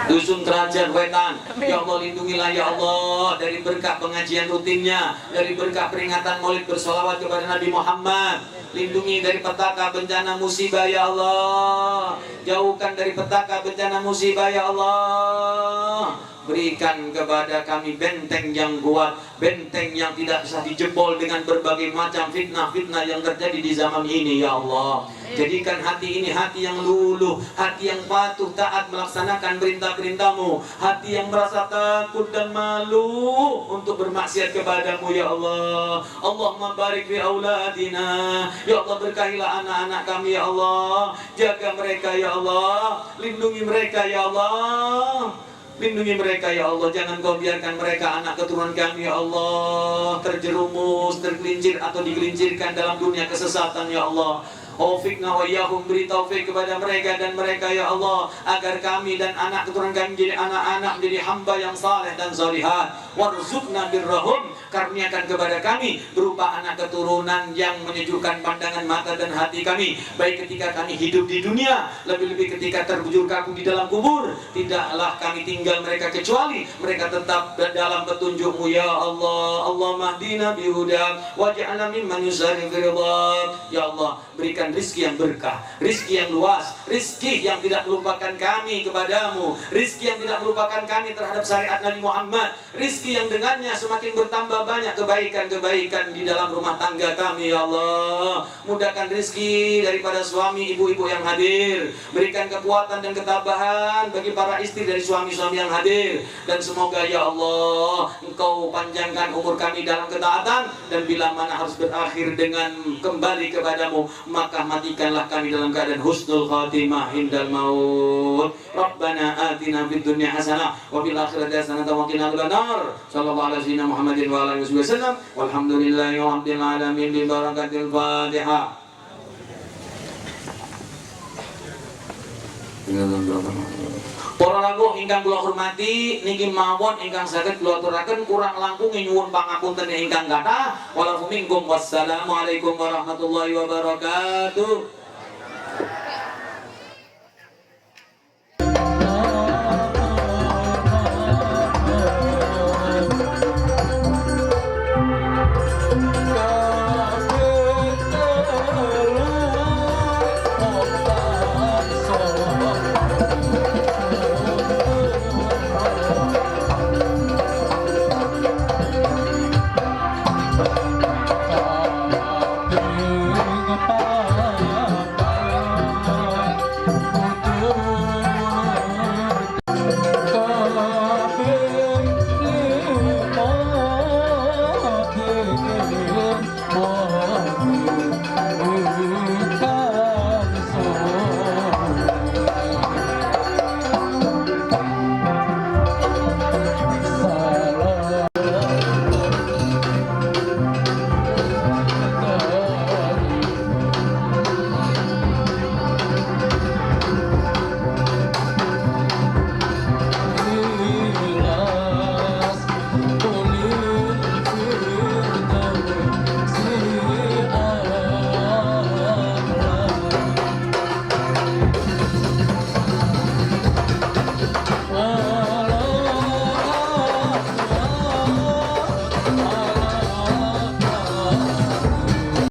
dusun kerajaan Wetan ya Allah. Lindungilah ya Allah dari berkah pengajian rutinnya, dari berkah peringatan maulid bersolawat kepada Nabi Muhammad. Lindungi dari petaka bencana musibah ya Allah, jauhkan dari petaka bencana musibah ya Allah. Berikan kepada kami benteng yang kuat, benteng yang tidak bisa dijebol dengan berbagai macam fitnah-fitnah yang terjadi di zaman ini ya Allah. Jadikan hati ini hati yang luluh, hati yang patuh taat melaksanakan perintah-perintah-Mu, hati yang merasa takut dan malu untuk bermaksiat kepadamu ya Allah. Allahumma barik fi auladina ya Allah, berkahilah anak-anak kami ya Allah, jaga mereka ya Allah, lindungi mereka ya Allah, lindungi mereka ya Allah. Jangan Kau biarkan mereka anak keturunan kami ya Allah terjerumus, tergelincir atau digelincirkan dalam dunia kesesatan ya Allah. Taufikna wa iyyahum, beri taufik kepada mereka dan mereka ya Allah, agar kami dan anak keturunan kami menjadi anak-anak, menjadi hamba yang saleh dan sholihat. Warzuqna birrahum, karuniakan kepada kami berupa anak keturunan yang menyejukkan pandangan mata dan hati kami, baik ketika kami hidup di dunia, lebih-lebih ketika terbujur kaku di dalam kubur. Tidaklah kami tinggal mereka kecuali mereka tetap dalam petunjuk-Mu ya Allah. Allahumma hdina bihudak waj'alna mimman yusari fi ridhak. Ya Allah, berikan rizki yang berkah, rizki yang luas, rizki yang tidak melupakan kami kepadamu, rizki yang tidak melupakan kami terhadap syariat Nabi Muhammad, rizki yang dengannya semakin bertambah banyak kebaikan-kebaikan di dalam rumah tangga kami ya Allah. Mudahkan rizki daripada suami ibu-ibu yang hadir, berikan kekuatan dan ketabahan bagi para istri dari suami-suami yang hadir, dan semoga ya Allah Engkau panjangkan umur kami dalam ketaatan, dan bila mana harus berakhir dengan kembali kepadamu, maka matikanlah kami dalam keadaan husnul khatimah indal maut. Rabbana atina fid dunya hasanah wa fil akhirati hasanah wa qina adzabannar. Sallallahu alaihi wasallam Muhammadin wa alihi wasallam. Walhamdulillahi rabbil alamin bi barakatil Fatihah. Para rawuh ingkang kula hormati, niki mawon ingkang saged kula aturaken, kurang langkung nyuwun pangapunten ingkang kathah. Walaupun minkum, wassalamualaikum warahmatullahi wabarakatuh.